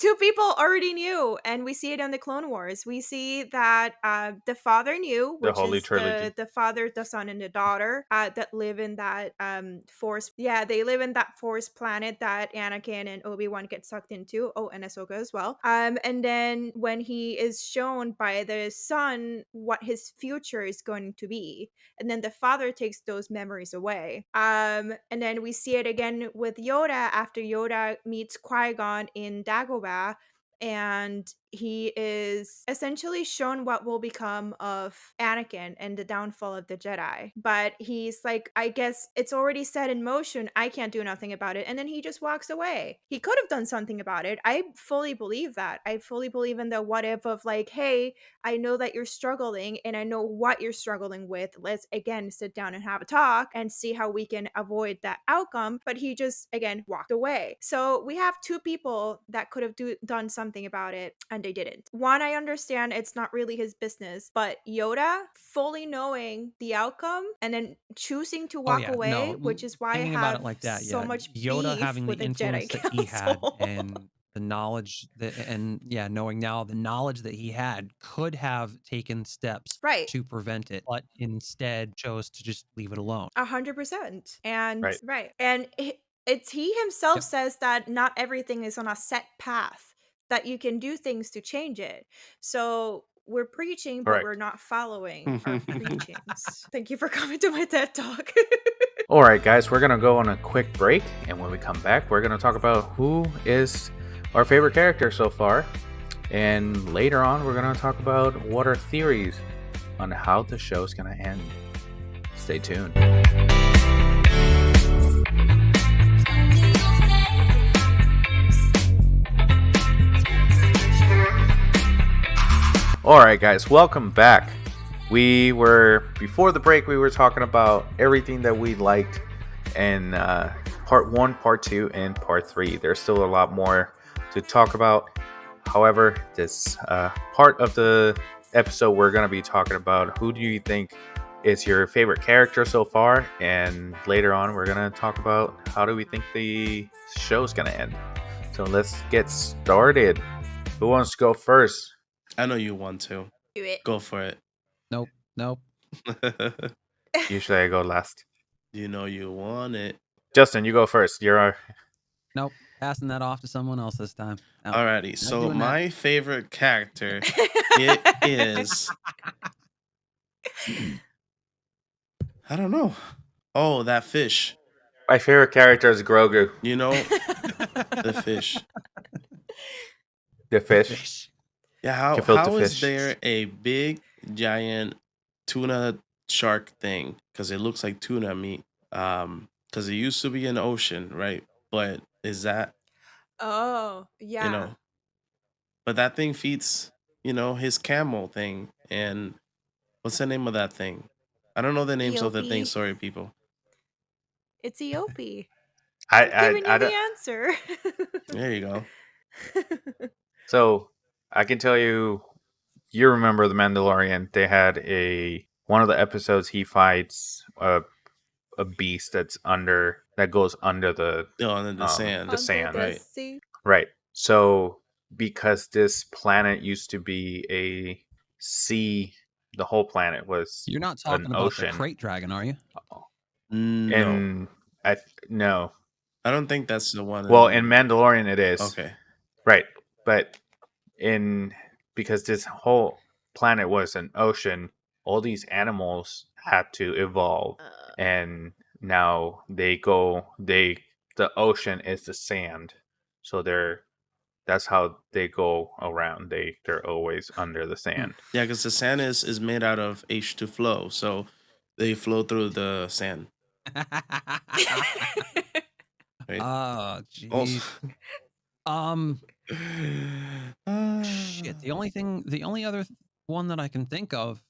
Two people already knew, and we see it in the Clone Wars. We see that the father knew, The which Holy is Trilogy. the father, the son, and the daughter that live in that force. Yeah, they live in that force planet that Anakin and Obi-Wan get sucked into. Oh, and Ahsoka as well. And then when he is shown by the son what his future is going to be, and then the father takes those memories away. And then we see it again with Yoda after Yoda meets Qui-Gon in Dagobah, and he is essentially shown what will become of Anakin and the downfall of the Jedi. But he's like, I guess it's already set in motion. I can't do nothing about it. And then he just walks away. He could have done something about it. I fully believe that. I fully believe in the what if of like, hey, I know that you're struggling and I know what you're struggling with. Let's again sit down and have a talk and see how we can avoid that outcome. But he just again walked away. So we have two people that could have done something about it and they didn't. One, I understand it's not really his business, but Yoda fully knowing the outcome and then choosing to walk away, which is why I Thinking have about it like that, so yeah, much Yoda beef having the with the influence Jedi that he had Council. and the knowledge that, and yeah, knowing now the knowledge that he had, could have taken steps Right. to prevent it, but instead chose to just leave it alone. 100%. And Right. And he himself Yep. says that not everything is on a set path, that you can do things to change it. So we're preaching, but Correct. we're not following our preachings. Thank you for coming to my TED Talk. All right, guys, we're going to go on a quick break. And when we come back, we're going to talk about who is our favorite character so far. And later on, we're going to talk about what our theories on how the show is going to end. Stay tuned. All right, guys, welcome back. Before the break, we were talking about everything that we liked in part 1, part 2, and part 3. There's still a lot more to talk about. However, this part of the episode, we're going to be talking about who do you think is your favorite character so far, and later on, we're going to talk about how do we think the show's going to end. So let's get started. Who wants to go first? I know you want to. Do it. Go for it. Nope. Usually I go last. You know you want it. Justin, you go first. You're Nope. Passing that off to someone else this time. No, Alrighty. not So doing that. my favorite character, it is. I don't know. Oh, that fish. my favorite character is Grogu, You know, the fish. the fish. Yeah, Gefilte how is fish. there a big giant tuna shark thing? Because it looks like tuna meat. Because it used to be an ocean, right? But is that Oh, yeah. you know? But that thing feeds his camel thing. And what's the name of that thing? I don't know the names of the things. Eopie. Sorry, people. It's Eopie. I I'm giving you I the don't. answer. There you go. So I can tell you, you remember the Mandalorian? They had one of the episodes. He fights a beast that goes under the Oh, under the sand. the sand. Under the Right. sea. Right. So because this planet used to be a sea, the whole planet was You're not an talking about ocean. the crate dragon, are you? No, And no. I don't think that's the one. Well, in Mandalorian it is. Okay. Right. But because this whole planet was an ocean, all these animals had to evolve, and now the ocean is the sand, so that's how they go around. They're always under the sand. Yeah, because the sand is made out of H2 flow, so they flow through the sand. Right. Oh, Also, jeez. Shit. The only other one that I can think of,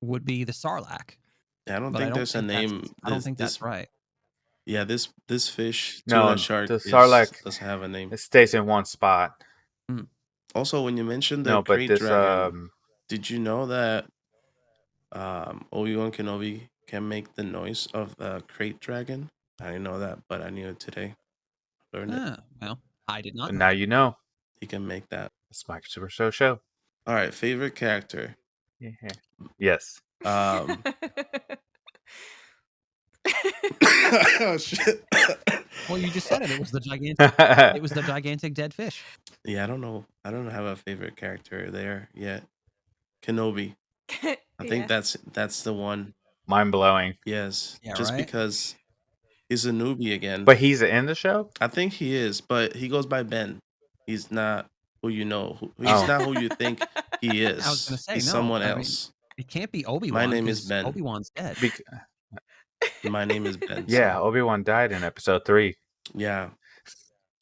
would be the Sarlacc. I don't But think there's a name. I don't think that's right. Yeah, this fish, No, tuna shark, the Sarlacc doesn't have a name. It stays in one spot. Also, when you mentioned the No, but crate this dragon, did you know that Obi-Wan Kenobi can make the noise of the crate dragon? I didn't know that, but I knew it today. Learned it. Well, I did not know. now you know. He can make that. It's Mike Super Show. All right, favorite character. Yeah. Yes. Oh shit. Well, you just said it. It was the gigantic dead fish. Yeah, I don't know. I don't have a favorite character there yet. Kenobi. I think that's the one. Mind blowing. Yes. Yeah, Just right? because he's a newbie again. But he's in the show? I think he is, but he goes by Ben. He's not who you know. He's not who you think he is. I was gonna say, he's no, someone I mean, else. It can't be Obi-Wan. My name is 'cause Ben. Obi-Wan's dead. My name is Ben. Yeah, so, Obi-Wan died in episode 3. yeah.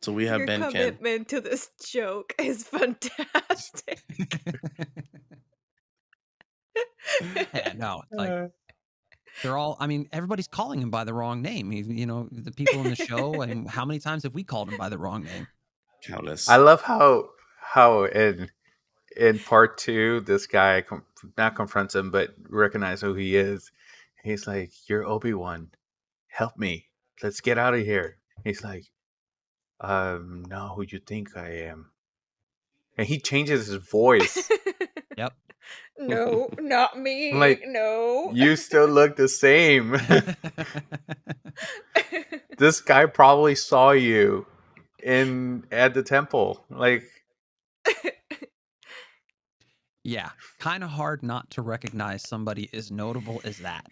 So we have Your Ben Ken. commitment to this joke is fantastic. Yeah, no, it's like they're all. I mean, everybody's calling him by the wrong name. The people in the show, and how many times have we called him by the wrong name? Countless. I love how in part 2 this guy not confronts him but recognizes who he is. He's like, "You're Obi-Wan. Help me. Let's get out of here." He's like, "No, who you think I am?" And he changes his voice. Yep. No, not me. Like, no. You still look the same. This guy probably saw you at the temple. Like, Yeah, kind of hard not to recognize somebody as notable as that.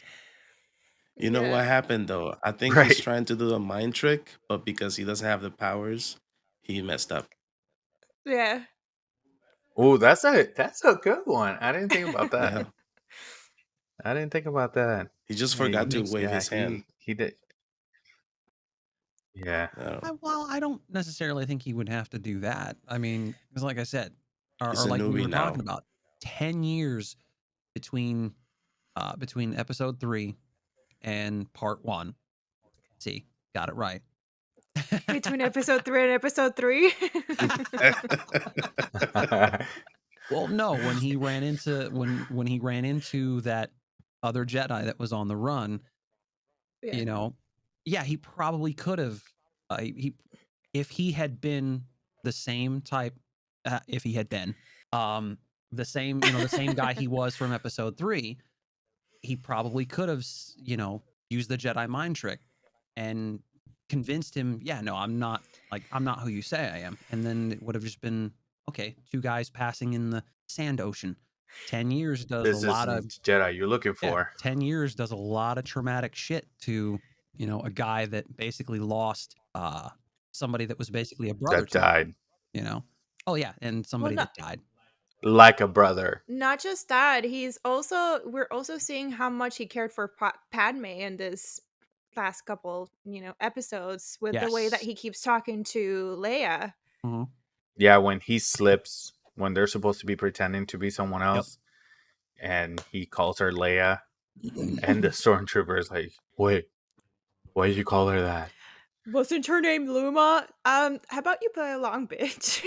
You know what happened though? I think Right. he's trying to do a mind trick, but because he doesn't have the powers, he messed up. Yeah. oh, that's a good one. I didn't think about that. Yeah. I didn't think about that. He just Yeah, forgot that to makes wave Yeah, his hand. he did. Yeah. well, I don't necessarily think he would have to do that. I mean, because like I said, He's or a like we newbie were talking now. about, 10 years between between episode 3 and part 1. See, got it right. Between episode 3 and episode 3? Well, no, when he ran into when he ran into that other Jedi that was on the run, Yeah. you know, yeah, he probably could have. He if he had been the same type, if he had been the same, the same guy he was from episode 3, he probably could have, used the Jedi mind trick and convinced him, yeah, no, I'm not who you say I am. And then it would have just been, okay, two guys passing in the sand ocean. 10 years does a This lot of, isn't Jedi you're looking yeah, for. 10 years does a lot of traumatic shit to, a guy that basically lost somebody that was basically a brother That to him, died you know? Oh, yeah. And Well, somebody not that died. like a brother. not just that, we're also seeing how much he cared for Padme in this last couple, episodes with the way that Yes. he keeps talking to Leia. Mhm. Yeah, when he slips, when they're supposed to be pretending to be someone Yep. else, and he calls her Leia, and the stormtrooper is like, "Wait, why did you call her that?" Wasn't her name Luma? How about you play along, bitch?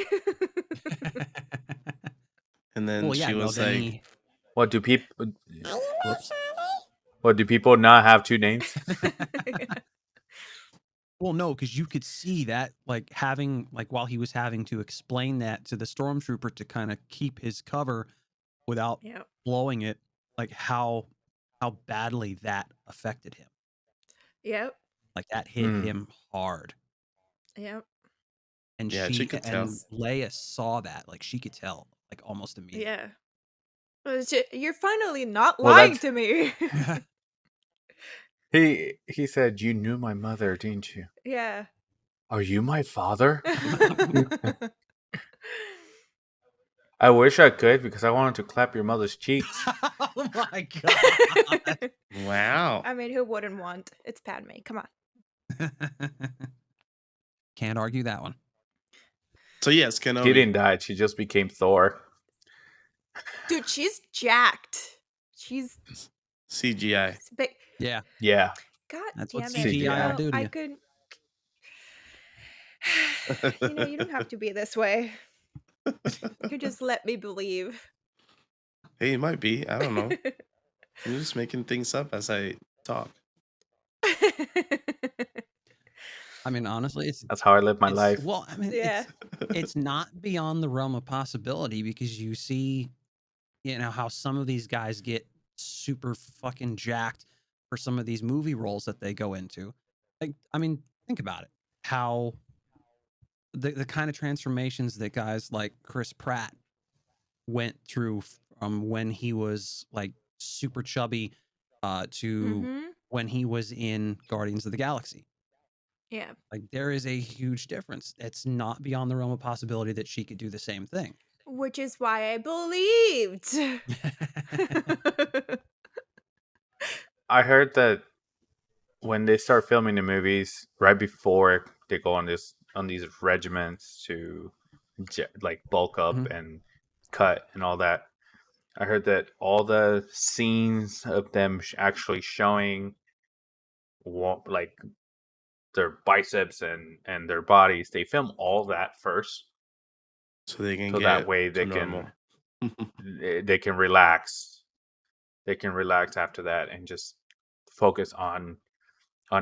And then Well, yeah, she no, was then like, he. What do people? Whoops. What do people not have two names? Well, no, because you could see that, like, while he was having to explain that to the stormtrooper to kind of keep his cover without Yep. blowing it, like how badly that affected him. Yep. Like that hit Hmm. him hard. Yep. And yeah, she could tell. Leia saw that, like she could tell, like almost immediately. Yeah. You're finally not Well, lying that's to me. he said, "You knew my mother, didn't you? Yeah. Are you my father?" I wish I could because I wanted to clap your mother's cheeks. Oh my god. Wow. I mean, who wouldn't want? It's Padme. Come on. Can't argue that one. So yes, She Kenobi. didn't die. She just became Thor. Dude, she's jacked. She's CGI. big. Yeah, Yeah. God that's what damn it. CGI will CGI. do to I you. could. You don't have to be this way. You can just let me believe. Hey, it might be. I don't know. I'm just making things up as I talk. I mean, honestly, That's how I live my life. well, I mean, Yeah. it's not beyond the realm of possibility because you see, how some of these guys get super fucking jacked for some of these movie roles that they go into. Like, I mean, think about it. How the kind of transformations that guys like Chris Pratt went through from when he was like super chubby to Mm-hmm. when he was in Guardians of the Galaxy. Yeah. Like there is a huge difference. It's not beyond the realm of possibility that she could do the same thing. Which is why I believed. I heard that when they start filming the movies, right before they go on these regiments to like bulk up Mhm. and cut and all that, I heard that all the scenes of them actually showing like their biceps and their bodies, they film all that first, So they can so that get way to normal. they can relax. They can relax after that and just focus on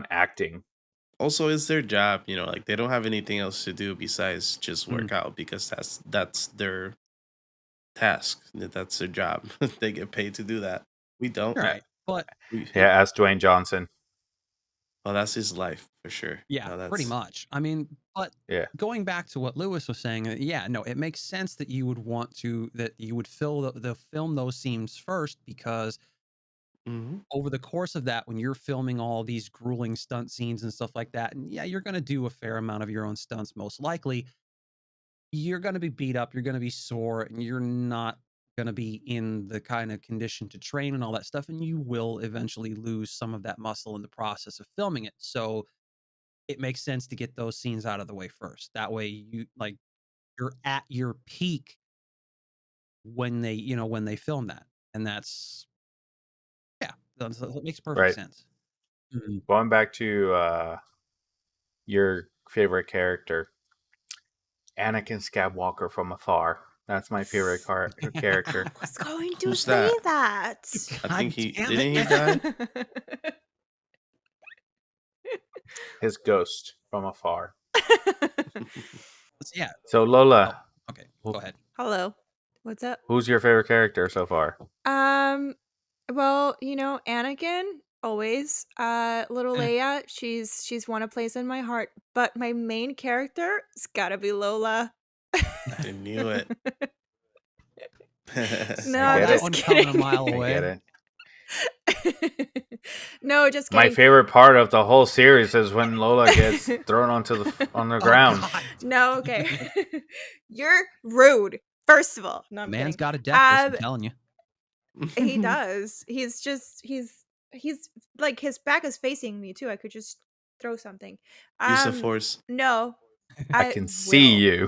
acting. Also, it's their job, like they don't have anything else to do besides just Mhm. work out because that's their task. That's their job. They get paid to do that. We don't. Yeah, Right. But We, yeah, ask Dwayne Johnson. well, that's his life for sure. yeah, No, pretty that's much. I mean, but Yeah. going back to what Lewis was saying, yeah, no, it makes sense that you would fill the film those scenes first because Mhm. over the course of that, when you're filming all these grueling stunt scenes and stuff like that, and yeah, you're going to do a fair amount of your own stunts, most likely. You're going to be beat up, you're going to be sore, and you're not going to be in the kind of condition to train and all that stuff, and you will eventually lose some of that muscle in the process of filming it. So it makes sense to get those scenes out of the way first. That way you're at your peak when they film that. And that's it makes perfect Right. sense. Mhm. Going back to your favorite character, Anakin Skywalker from afar. That's my favorite character. I was going to Who's say that? that. I God think he damn didn't it. he die? His ghost from afar. Yeah. So Oh, Lola, okay. Go ahead. Hello. What's up? who's your favorite character so far? Well, Anakin, always. Little Eh. Leia, she's won a place in my heart. But my main character has gotta be Lola. I knew it. No, I I'm get that it. just one coming a kidding. mile I get away. it. No, just My kidding. favorite part of the whole series is when Lola gets thrown on the Oh ground. God. No, okay. You're rude. First of all, no, I'm Man's kidding. got a death wish, I'm telling you. He does. He's like his back is facing me too. I could just throw something. Use the force. No, I I can see will. you.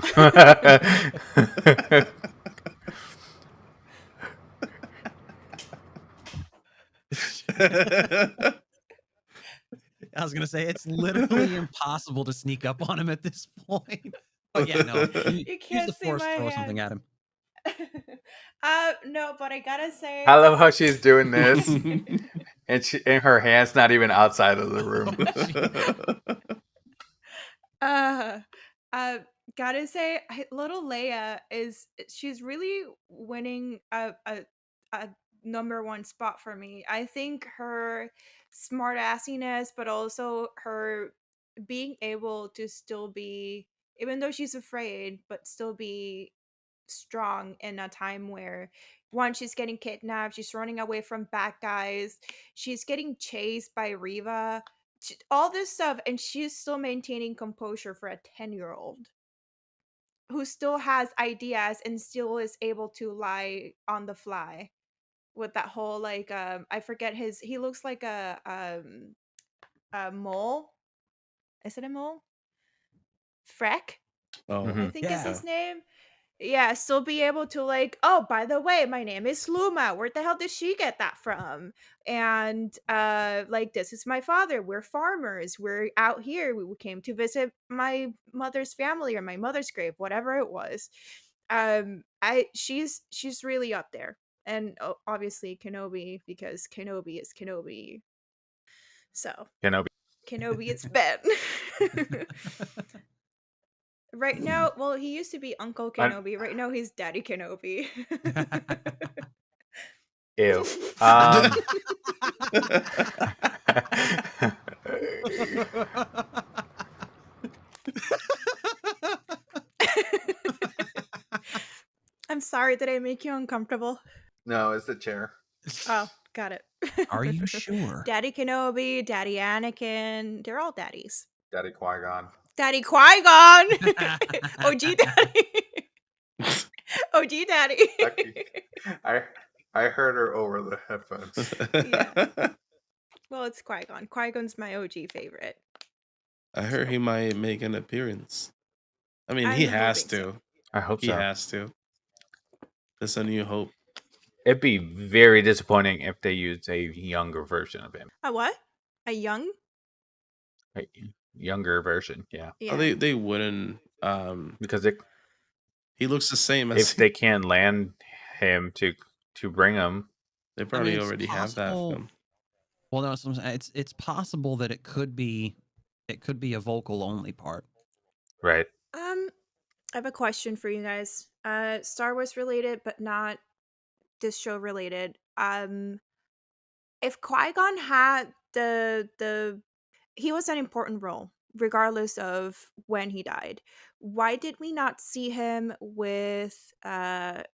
I was gonna say it's literally impossible to sneak up on him at this point. But yeah, no. You Use the can't see force, my throw something hands. at him. No, but I gotta say, I love how she's doing this, and her hand's not even outside of the room. Oh, gee. uh, uh, gotta say, little Leia she's really winning a number one spot for me. I think her smart assiness, but also her being able to still be, even though she's afraid, but still be strong in a time where one, she's getting kidnapped, she's running away from bad guys, she's getting chased by Riva, all this stuff, and she's still maintaining composure for a 10-year-old who still has ideas and still is able to lie on the fly with that whole like I forget he looks like a mole. Is it a mole? Freck, Oh, I Mhm. think is Yeah. his name. Yeah, still be able to like, oh, by the way, my name is Luma. Where the hell did she get that from? And like this is my father. We're farmers. We're out here. We came to visit my mother's family or my mother's grave, whatever it was. She's really up there. And obviously Kenobi, because Kenobi is Kenobi. So Kenobi. Kenobi is Ben. Right now, well, he used to be Uncle I- Kenobi. Right now, he's Daddy Kenobi. Ew. I'm sorry, did I make you uncomfortable? No, it's the chair. Oh, got it. Are you sure? Daddy Kenobi, Daddy Anakin, they're all daddies. Daddy Qui-Gon. Daddy Qui-Gon! OG Daddy! OG Daddy! I heard her over the headphones. Yeah. Well, it's Qui-Gon. Qui-Gon's my OG favorite. I heard he might make an appearance. I mean, he I'm has hoping so. to. I hope He so. has to. That's a new hope. It'd be very disappointing if they used a younger version of him. A what? A young? A younger version, yeah. Oh, Yeah. they wouldn't. Because He looks the same as if they can land him to bring him, they I probably mean, it's already have that possible. film. Well, no, it's possible that it could be a vocal only part. right? I have a question for you guys. Star Wars related, but not this show related. If Qui-Gon had the he was an important role, regardless of when he died. Why did we not see him with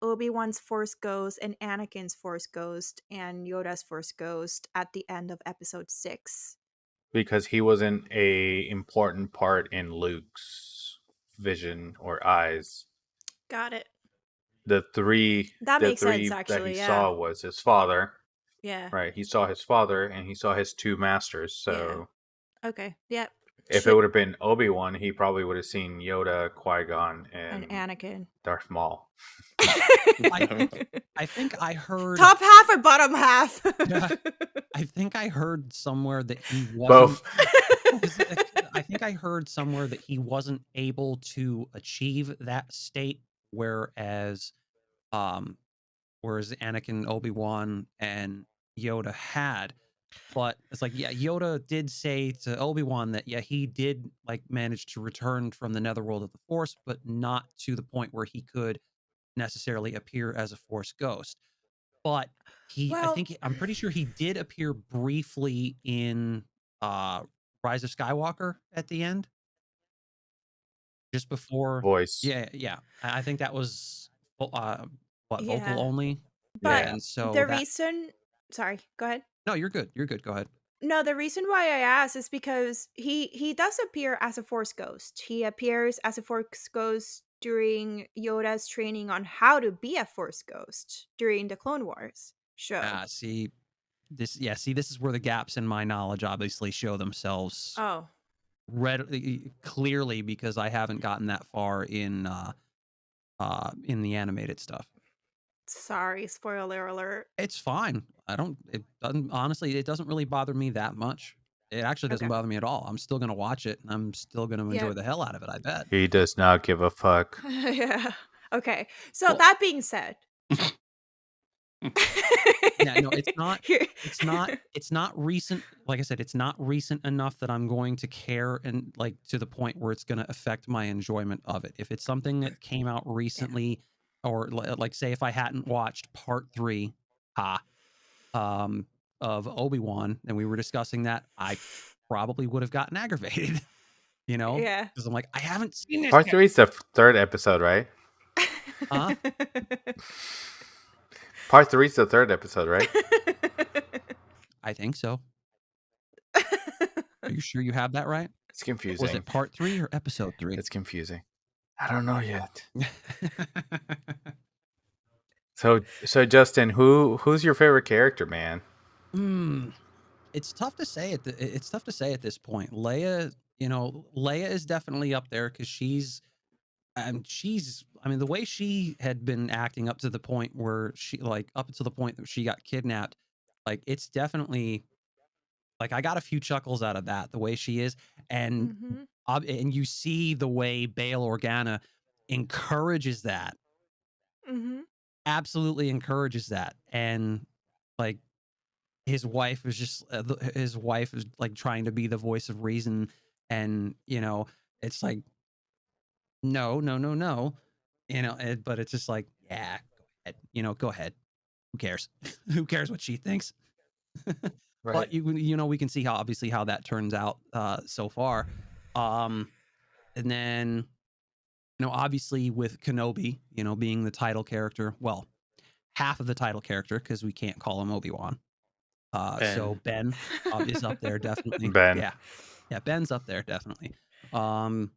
Obi-Wan's Force Ghost and Anakin's Force Ghost and Yoda's Force Ghost at the end of episode 6? Because he wasn't a important part in Luke's vision or eyes. Got it. the three That the makes sense, three that he actually. Yeah. saw was his father. Yeah. Right, he saw his father and he saw his two masters. Yeah. So Okay. Yep. if it would have been Obi-Wan, he probably would have seen Yoda, Qui-Gon, And and Anakin. Darth Maul. I I think I heard Top half or bottom half? I think I heard somewhere that he wasn't Both. 'cause, I think I heard somewhere that he wasn't able to achieve that state, whereas um whereas Anakin, Obi-Wan, and Yoda had. But it's like, yeah, Yoda did say to Obi-Wan that yeah, he did like manage to return from the netherworld of the Force, but not to the point where he could necessarily appear as a Force ghost. But Well, I'm pretty sure he did appear briefly in Rise of Skywalker at the end, just before. Voice. Yeah, yeah. I think that was what, vocal yeah. only? But Yeah. And so the that reason sorry, go ahead. no, you're good. You're good. Go ahead. No, the reason why I asked is because he does appear as a Force ghost. He appears as a Force ghost during Yoda's training on how to be a Force ghost during the Clone Wars show. See, this is where the gaps in my knowledge obviously show themselves Oh, readily clearly because I haven't gotten that far in the animated stuff. sorry, spoiler alert. It's fine. It doesn't honestly, it doesn't really bother me that much. It actually doesn't Okay. bother me at all. I'm still gonna watch it and I'm still gonna enjoy Yep. the hell out of it, I bet. He does not give a fuck. Yeah. Okay. So Well, that being said, yeah, no, it's not Here- it's not recent. Like I said, it's not recent enough that I'm going to care and like to the point where it's gonna affect my enjoyment of it. If it's something that came out yeah. recently, or like say if I hadn't watched part 3, ha, um, of Obi-Wan and we were discussing that, I probably would have gotten aggravated, Yeah. because I'm like, I haven't seen this Part yet. three is the third episode, right? Huh? Part three is the third episode, right? I think so. Are you sure you have that right? It's Was confusing. it part 3 or episode 3? It's confusing. I don't know yet. So Justin, who's your favorite character, man? Hmm. It's tough to say it's tough to say at this point. Leia is definitely up there because I mean, the way she had been acting up to the point where up until the point that she got kidnapped, like it's definitely like I got a few chuckles out of that, the way she is. And Mhm. and you see the way Bail Organa encourages that, Mhm. absolutely encourages that. And like his wife is like trying to be the voice of reason, and it's like no, no, no, no, but it's just like, yeah, go ahead, go ahead, who cares? Who cares what she thinks? Right. But we can see how obviously how that turns out so far. um and then obviously with Kenobi, being the title character, well, half of the title character, because we can't call him Obi-Wan. So Ben. Ben is up there definitely. Ben. Yeah, yeah, Ben's up there definitely. Um,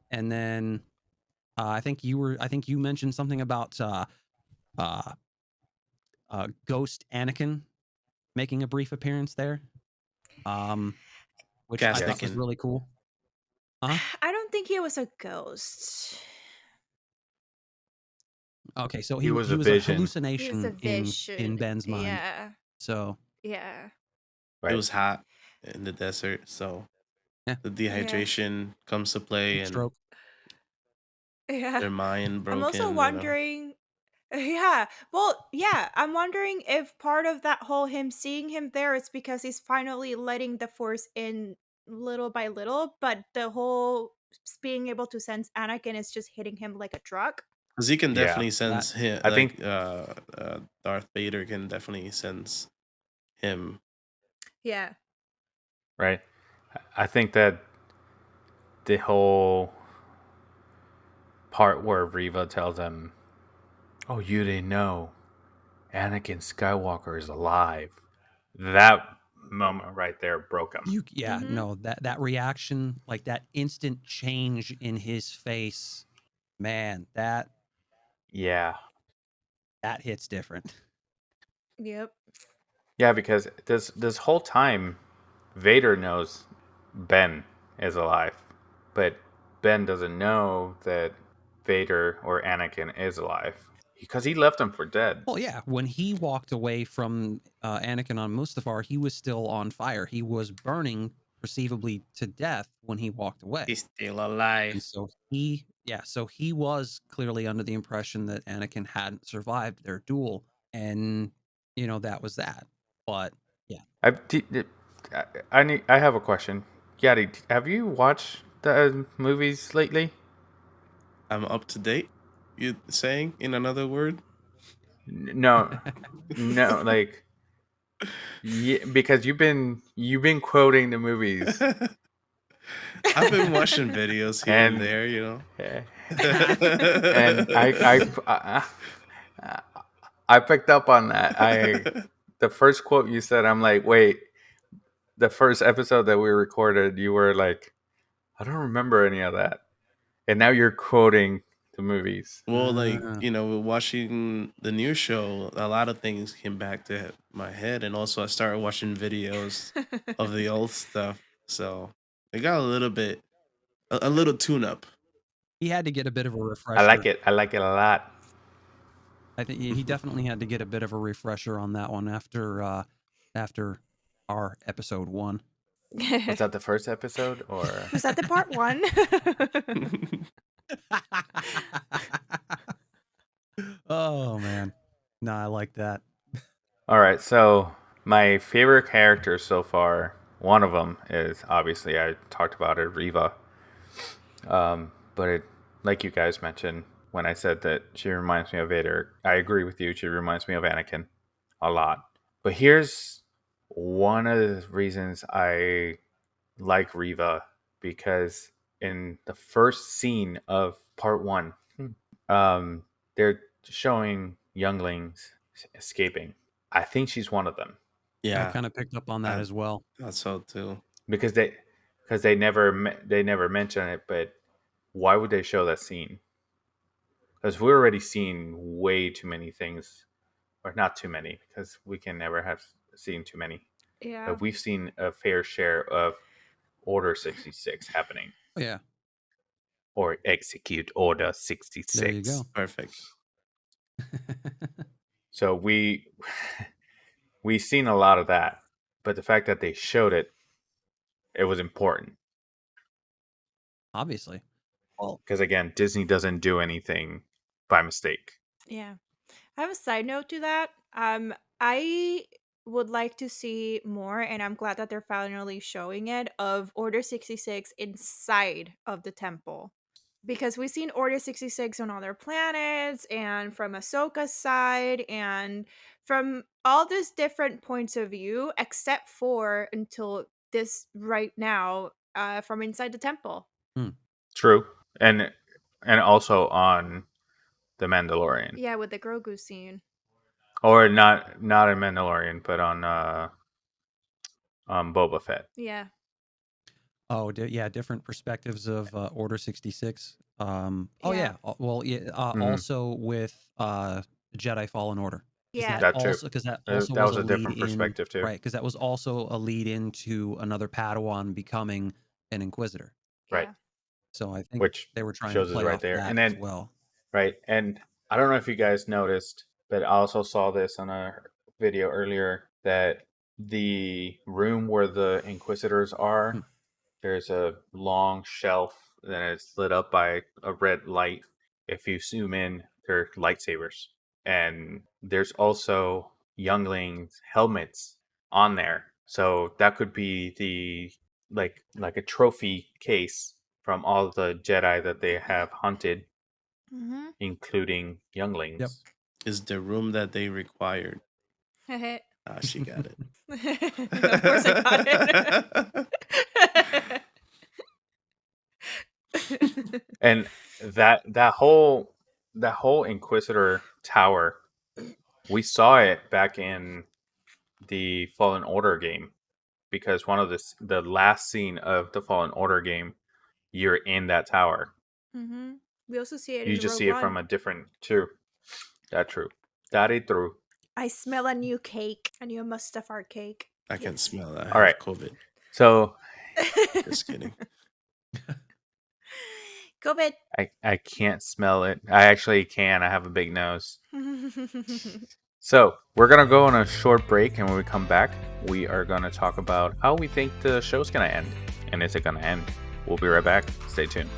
and then I think you mentioned something about uh, Ghost Anakin making a brief appearance there, um, which I Gas thought was Yes. sticking. really cool. Huh? I don't think he was a ghost. Okay, so He was he a was a vision. He was a hallucination in vision. Ben's mind. Yeah. So Yeah. It Right. was hot in the desert, so yeah, the Yeah. dehydration comes to play, heat and stroke. Yeah. their mind I'm also broken. wondering yeah. Well, yeah, I'm wondering if part of that whole him seeing him there is because he's finally letting the force in little by little, but the whole being able to sense Anakin is just hitting him like a truck. Because he can Yeah. definitely That sense him, I think like Darth Vader can definitely sense him. Yeah. right. I think that the whole part where Riva tells him, "Oh, you didn't know Anakin Skywalker is alive." That moment right there broke him. Mhm. no, that reaction, like that instant change in his face, man, that Yeah. that hits different. Yep. Yeah, because this whole time, Vader knows Ben is alive, but Ben doesn't know that Vader or Anakin is alive because he left him for dead. Well, yeah, when he walked away from Anakin on Mustafar, he was still on fire. He was burning perceivably to death when he walked away. He's still alive. And so so he was clearly under the impression that Anakin hadn't survived their duel, and that was that. But yeah, I have a question. Yadi, have you watched the movies lately? I'm up to date. You saying in another word? No, no, like yeah, because you've been quoting the movies I've been watching videos here and and there, you know. and I picked up on that. The first quote you said, I'm like, wait, the first episode that we recorded, you were like, I don't remember any of that, and now you're quoting the movies. Well, like, watching the new show, a lot of things came back to my head, and also I started watching videos of the old stuff, so it got a little tune up. he had to get a bit of a I refresher. like it. I like it a lot. I think he definitely had to get a bit of a refresher on that one after our episode 1. Was that the first episode or? Was that the part 1? Oh man, no, I like that. All right, so my favorite character so far, one of them is obviously I talked about it, Riva. But like you guys mentioned, when I said that she reminds me of Vader, I agree with you. She reminds me of Anakin a lot. But here's one of the reasons I like Riva, because in the first scene of part 1, they're showing younglings escaping. I think she's one of them I Yeah, kind of picked up on that I as well. thought so too. because they never mention it. But why would they show that scene? Because we're already seen way too many things, or not too many, because we can never have seen too many. Yeah. But we've seen a fair share of Order 66 happening, Oh, yeah, or execute Order there 66. you go. Perfect. So we've seen a lot of that, but the fact that they showed it, it was important. Obviously. Well, Because again, Disney doesn't do anything by mistake. Yeah. I have a side note to that. I would like to see more, and I'm glad that they're finally showing it, of Order 66 inside of the temple. Because we've seen Order 66 on other planets, and from Ahsoka's side, and from all these different points of view, except for until this right now, from inside the temple. True, and also on the Mandalorian, Yeah, with the Grogu scene. or not in Mandalorian, but on Boba Fett. Yeah. Oh, yeah, different perspectives of Order 66. Oh Yeah. yeah, well, yeah, also with Jedi Fallen Order, because Yeah. That too. that also That was was a a lead different in, perspective too. right? Because that was also a lead into another Padawan becoming an Inquisitor. Right, Yeah. So I think which they were trying to shows us play right off there, that and as then well. right, and I don't know if you guys noticed, but I also saw this on a video earlier that the room where the Inquisitors are, there's a long shelf and it's lit up by a red light. If you zoom in, they're lightsabers. And there's also younglings' helmets on there. So that could be the like a trophy case from all the Jedi that they have hunted, Mm-hmm. including Yep. younglings. Is the room that they required. Of Ah, she got it. course I got it. And that whole Inquisitor tower, we saw it back in the Fallen Order game, because one of the last scene of the Fallen Order game, you're in that tower. Mm-hmm. We also see it You in just Rogue see it from One. a different. True, that true. Daddy through. I smell a new cake, a new Mustafar cake. I can smell that. I All have right. COVID. So Just kidding. COVID. I can't smell it. I actually can. I have a big nose. So we're gonna go on a short break, and when we come back, we are gonna talk about how we think the show's gonna end, and is it gonna end? We'll be right back. Stay tuned.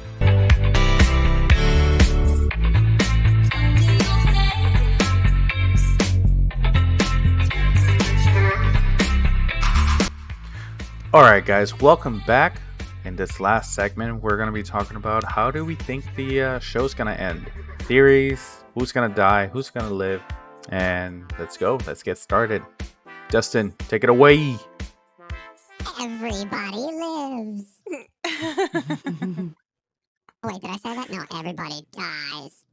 All right, guys, welcome back. In this last segment, we're going to be talking about how do we think the show's going to end. Theories, who's going to die, who's going to live, and let's go. Let's get started. Justin, take it away. Everybody lives. Oh, wait, did I say that? No, everybody dies.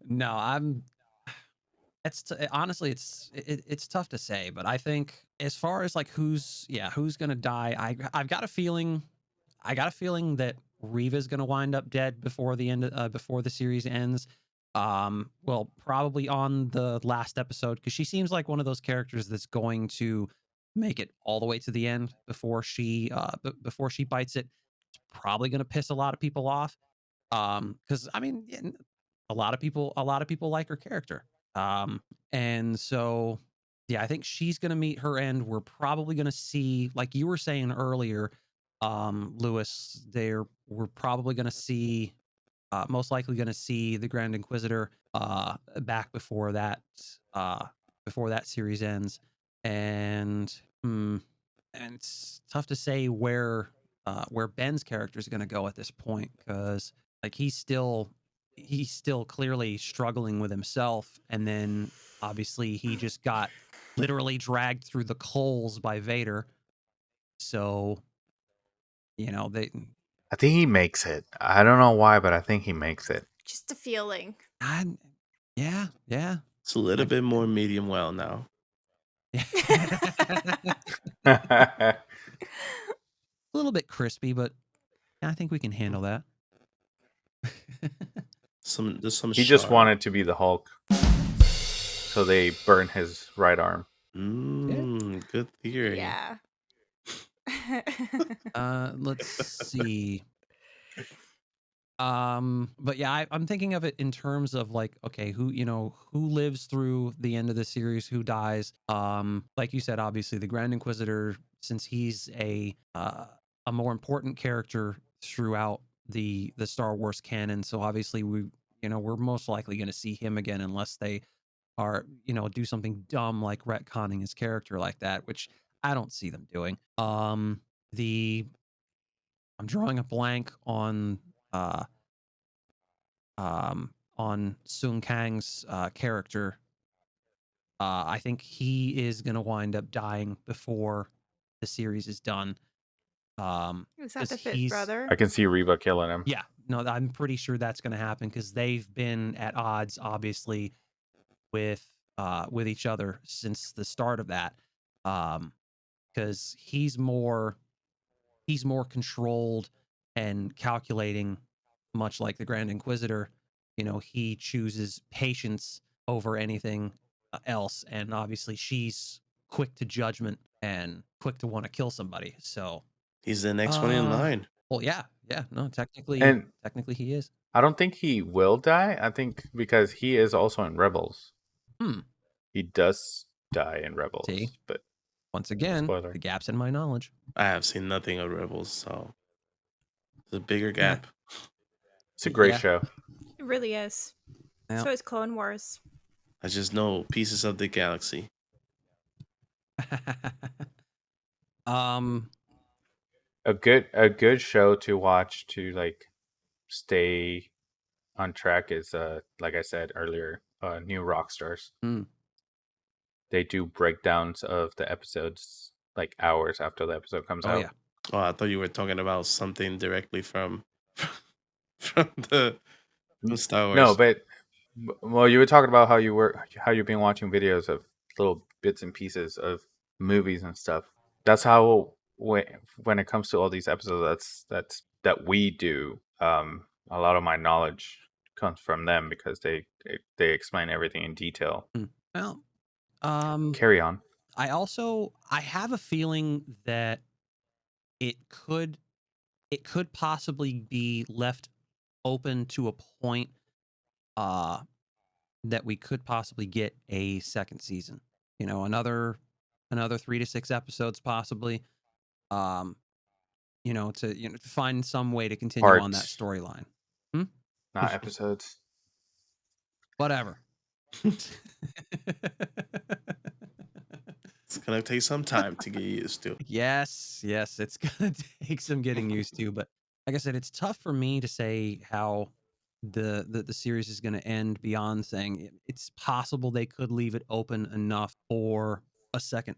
No, honestly, it's tough to say, but I think as far as like who's gonna die, I've got a feeling, that Reva's gonna wind up dead before the end, before the series ends. Well, probably on the last episode, because she seems like one of those characters that's going to make it all the way to the end before she bites it. It's probably gonna piss a lot of people off. Because I mean, yeah, a lot of people like her character. And so yeah, I think she's gonna meet her end. We're probably gonna see, like you were saying earlier, Lewis, we're probably gonna see, most likely gonna see the Grand Inquisitor back before that series ends. And and it's tough to say where Ben's character is gonna go at this point, because like he's still clearly struggling with himself, and then obviously he just got literally dragged through the coals by Vader. So, they I think he makes it. I don't know why, but I think he makes it. Just a feeling. I, yeah, yeah. It's a little I- bit more medium well now. A little bit crispy, but I think we can handle that. There's some He just sharp. wanted to be the Hulk. So they burn his right arm. Good theory. Yeah. Let's see. But yeah, I'm thinking of it in terms of like, okay, who lives through the end of the series, who dies. Like you said, obviously the Grand Inquisitor, since he's a more important character throughout the Star Wars canon, so obviously we're most likely going to see him again, unless they are, do something dumb like retconning his character like that, which I don't see them doing. The I'm drawing a blank uh on Sung Kang's character. I think he is going to wind up dying before the series is done. Is that 'Cause the fifth he's brother? I can see Reba killing him. yeah, no, I'm pretty sure that's going to happen, because they've been at odds, obviously, with each other since the start of that. Because he's more controlled and calculating, much like the Grand Inquisitor. He chooses patience over anything else, and obviously she's quick to judgment and quick to want to kill somebody. So, He's the next one in line. well, yeah, no, And technically he is. I don't think he will die. I think because he is also in Rebels. He does die in Rebels. See? But Once again, spoiler. the gaps in my knowledge. I have seen nothing of Rebels, so it's a bigger gap. It's a great Yeah. show. It really is. Yeah. So is Clone Wars. I just know pieces of the galaxy. A good show to watch to like stay on track is like I said earlier, New Rockstars. They do breakdowns of the episodes like hours after the episode comes out. Yeah. Oh, I thought you were talking about something directly from from Star Wars. No, but well, you were talking about how you've been watching videos of little bits and pieces of movies and stuff. That's how when it comes to all these episodes, that we do. A lot of my knowledge comes from them because they explain everything in detail. Well, Carry on. I have a feeling that it could possibly be left open to a point uh that we could possibly get a second season. You know, another 3 to 6 episodes possibly. Um, to find some way to continue on that Parts, storyline. Hmm? not episodes. Whatever. It's gonna take some time to get used to. Yes, it's gonna take some getting used to, but like I said, it's tough for me to say how the series is gonna end beyond saying it's possible they could leave it open enough for a second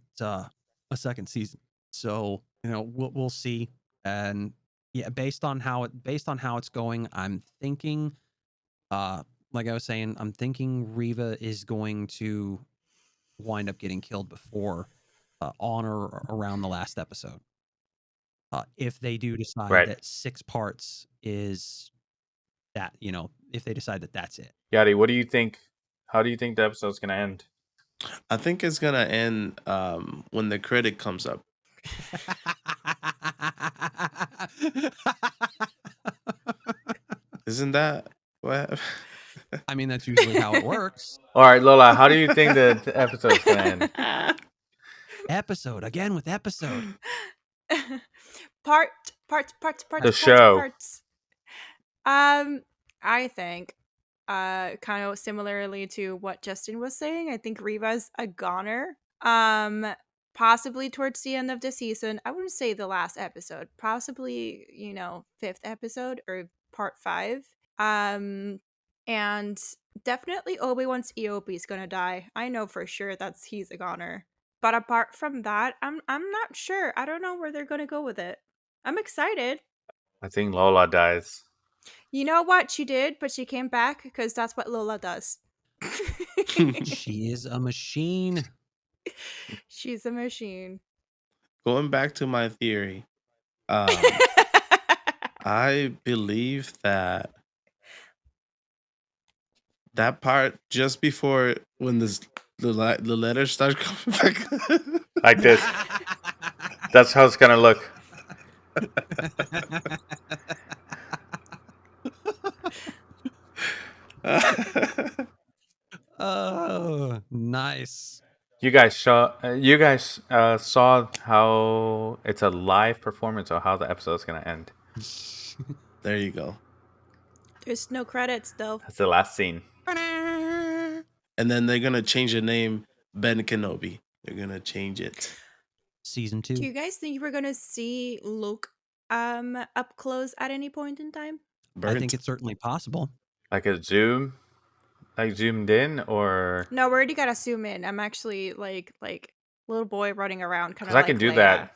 season. So, we'll see. And yeah, based on how it's going, I'm thinking like I was saying, I'm thinking Riva is going to wind up getting killed before on or around the last episode. If they do decide Right. that 6 parts is that, if they decide that that's it. Yadi, what do you think? How do you think the episode's gonna end? I think it's gonna end when the credit comes up. Isn't that what? I mean, that's usually how it works. All right, Lola, how do you think the episode's gonna end? Episode again with episode. Parts, The show. parts. I think, kind of similarly to what Justin was saying, I think Riva's a goner. Possibly towards the end of the season. I wouldn't say the last episode. Possibly, 5th episode or part 5. And definitely Obi-Wan's EOP is gonna die. I know for sure he's a goner. But apart from that, I'm not sure. I don't know where they're gonna go with it. I'm excited. I think Lola dies. You know what? She did, but she came back because that's what Lola does. She is a machine. She's a machine. Going back to my theory, I believe that part just before when the letters start coming back. Like this. That's how it's gonna look. Oh, nice. You guys saw. Saw how it's a live performance of how the episode's gonna end. There you go. There's no credits though. That's the last scene. And then they're gonna change the name Ben Kenobi. They're gonna change it. Season 2. Do you guys think we're gonna see Luke up close at any point in time? Burnt. I think it's certainly possible. Like a zoom, like zoomed in, or No, we already gotta zoom in. I'm actually like little boy running around, kind because of I like can do Leia. that.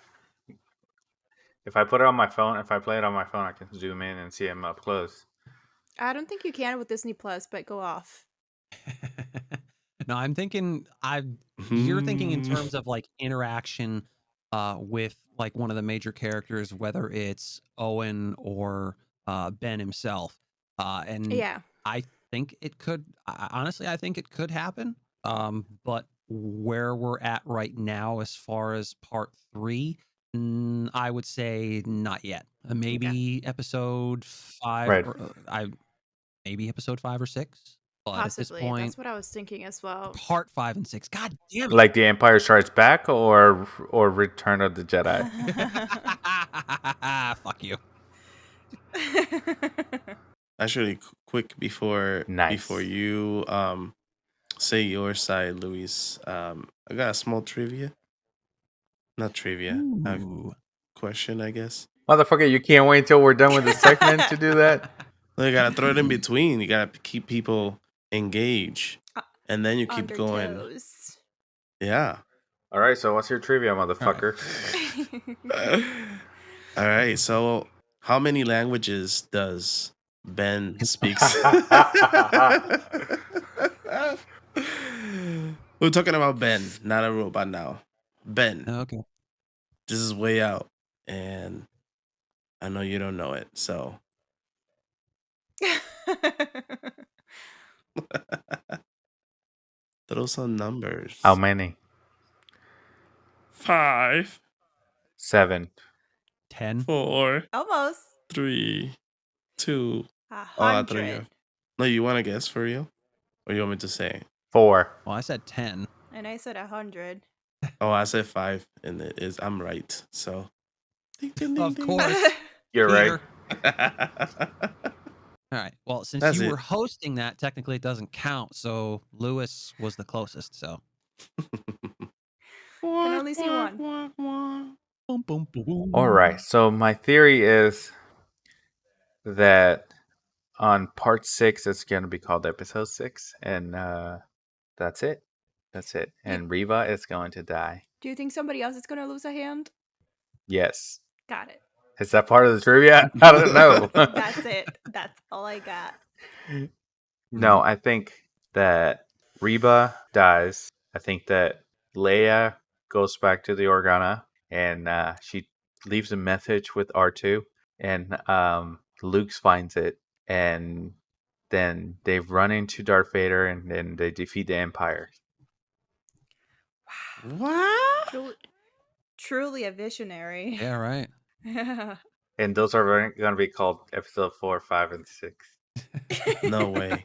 If I put it on my phone, if I play it on my phone, I can zoom in and see him up close. I don't think you can with Disney Plus, but go off. No, I'm thinking you're thinking in terms of like interaction with like one of the major characters, whether it's Owen or Ben himself. And Yeah. I think it could honestly, I think it could happen. But where we're at right now as far as part 3, I would say not yet. Maybe episode 5 Right. or maybe episode 5 or 6. But at this Possibly. point, That's what I was thinking as well. part 5 and 6. God damn it! Like The Empire Strikes Back or Return of the Jedi. Fuck you. Actually, quick before Nice. you say your side, Luis. I got a small trivia. Not trivia. Ooh. Question, I guess. Motherfucker, you can't wait until we're done with the segment to do that? Well, you gotta throw it in between. You gotta keep people engaged, and then you keep Under going. toes. Yeah. All right, so what's your trivia, motherfucker? All right. So, how many languages does Ben speak? We're talking about Ben, not a robot now. Ben. Okay. This is way out, and I know you don't know it. So, Throw some numbers. How many? 5, 7. 10. 4, Almost. 3, 2. A Oh, I thought you. 100. No, you want to guess for real, or you want me to say? 4. Well, I said 10. And I said 100. Oh, I said 5, and it is. I'm right. So, ding, ding, ding, Of ding. course. You're Peter. right. All right. Well, since That's you it. were hosting that, technically it doesn't count. So Lewis was the closest. So. Can only see one. Boom, boom, boom, boom. All right. So my theory is that on part 6, it's going to be called episode 6, and that's it. That's it. And Reva is going to die. Do you think somebody else is going to lose a hand? Yes. Got it. Is that part of the trivia? I don't know. That's it. That's all I got. No, I think that Reba dies. I think that Leia goes back to the Organa, and she leaves a message with R2, and Luke finds it, and then they run into Darth Vader, and then they defeat the Empire. What? Truly a visionary. Yeah, right. And those are going to be called episode 4, 5, and 6. No way.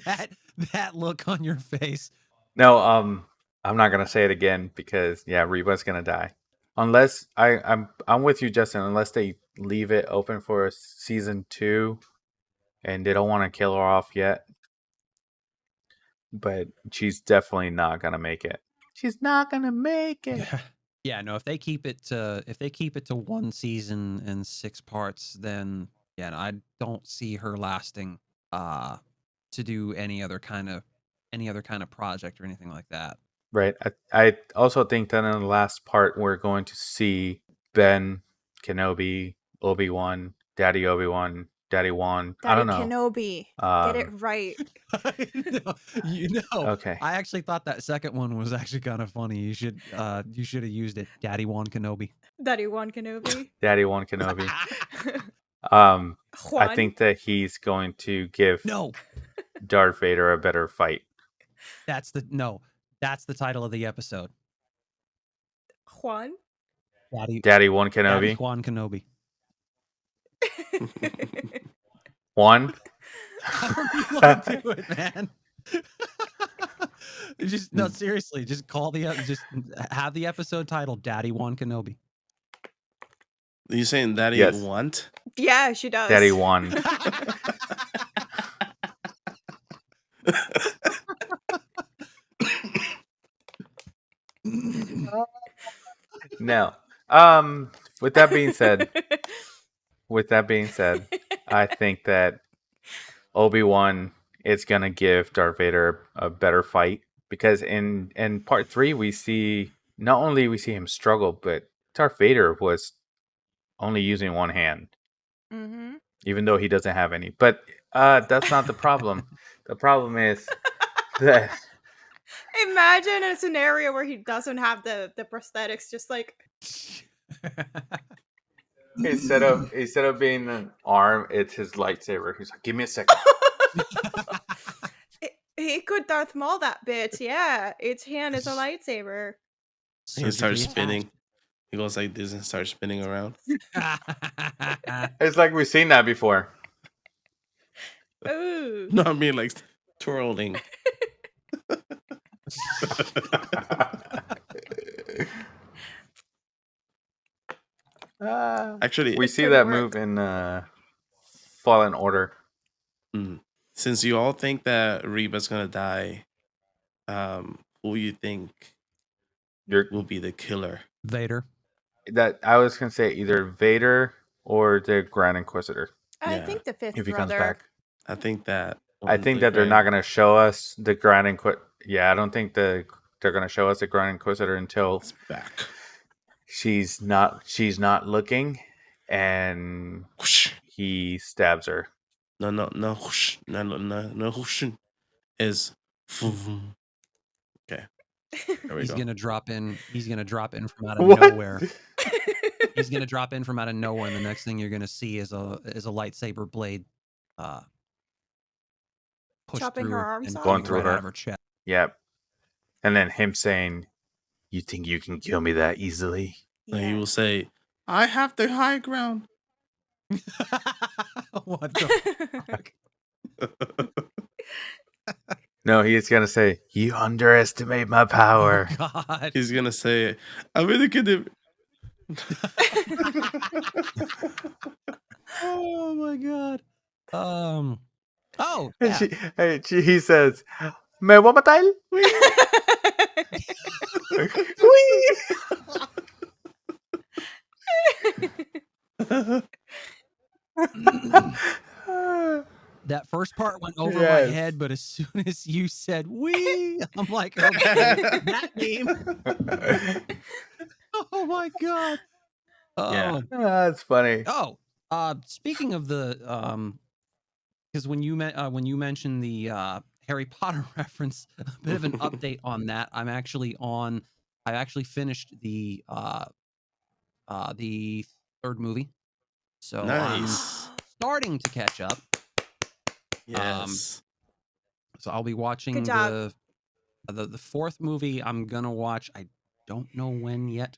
that look on your face. No, I'm not gonna say it again because Reba's gonna die. Unless I'm with you, Justin. Unless they leave it open for a season 2, and they don't want to kill her off yet. But she's definitely not gonna make it. She's not gonna make it. Yeah, no. If they keep it to 1 season and 6 parts, then yeah, no, I don't see her lasting to do any other kind of project or anything like that. Right. I also think that in the last part we're going to see Ben Kenobi, Obi-Wan, Daddy Obi-Wan, Daddy-Wan. I don't know. Kenobi. Get it right. Okay. I actually thought that second one was actually kind of funny. You should have used it. Daddy-Wan Kenobi. Daddy-Wan Kenobi. Daddy-Wan Kenobi. I Juan? think that he's going to give No, Darth Vader a better fight. that's the title of the episode. Juan? Daddy-Wan Kenobi. Daddy-Wan Kenobi. One. However you want to do it, man. No, seriously, just just have the episode titled Daddy-Wan Kenobi. Are you saying Daddy Yes. want? Yeah, she does. Daddy-Wan. No. With that being said, I think that Obi-Wan is gonna give Darth Vader a better fight, because in part 3 we see not only we see him struggle, but Darth Vader was only using one hand, Mm-hmm. even though he doesn't have any. But that's not the problem. The problem is that Imagine a scenario where he doesn't have the prosthetics, just like instead of being an arm, it's his lightsaber. He's like, "Give me a second." he could Darth Maul that bitch. Yeah, its hand is a lightsaber. He starts Surgically spinning. He goes like this and starts spinning around. attached. It's like we've seen that before. Ooh. No, I mean like twirling. Actually, we see could that work. move in Fallen Order. Since you all think that Reba's gonna die, who you think will be the killer? Vader. That I was gonna say either Vader or the Grand Inquisitor I Yeah. think the fifth if he brother. comes back. I think that. I think that they're not gonna show us the Grand Inquisitor. Yeah, I don't think they're gonna show us the Grand Inquisitor until It's back. she's not looking, and Whoosh. he stabs her. No. Whoosh. No. Whoosh. Is. Okay. There we He's go. gonna drop in. He's gonna drop in from out of What? nowhere. He's gonna drop in from out of nowhere, and the next thing you're gonna see is a lightsaber blade, push Chopping through her her arms and off? Going coming through right her. out of her chest. Yep. And then him saying, "You think you can kill me that easily?" And he Yeah. will say, "I have the high ground." What the fuck? No, he's gonna say, "You underestimate my power." Oh God. He's gonna say, "I'm gonna get him." Oh my God. Oh And yeah. he says, "Me voy a matar." Whee! That first part went over my Yes. head, but as soon as you said "we," I'm like, okay, that meme. Oh my God. Yeah. That's funny. Oh, speaking of the because when you mentioned the Harry Potter reference, a bit of an update on that. I actually finished the third movie, so I'm Nice. starting to catch up. Yes. So I'll be watching Good job. the fourth movie. I'm gonna watch. I don't know when yet.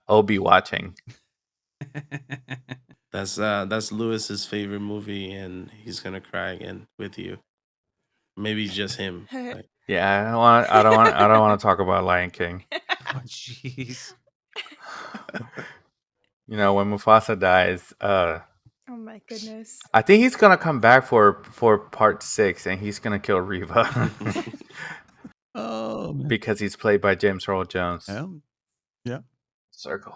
Obi watching. That's Lewis's favorite movie, and he's gonna cry again with you. Maybe just him. But Yeah, I don't want to talk about Lion King. Oh jeez. You know, when Mufasa dies, Oh my goodness. I think he's gonna come back for part 6, and he's gonna kill Reva Oh man. because he's played by James Earl Jones. Yeah. Circle.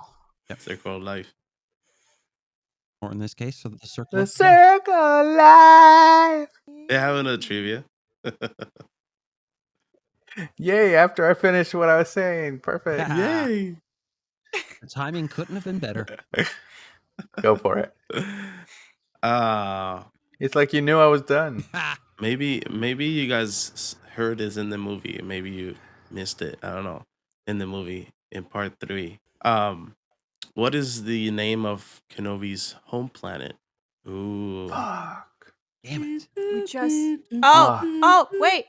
Circle of Life. Or in this case, so the circle. The of life. circle of life. They having a trivia. Yay! After I finished what I was saying, perfect. Yay! The timing couldn't have been better. Go for it. It's like you knew I was done. Maybe you guys heard this in the movie. Maybe you missed it. I don't know. In the movie in part 3. What is the name of Kenobi's home planet? Ooh. Fuck. Damn it. We just. Ah. Oh, wait.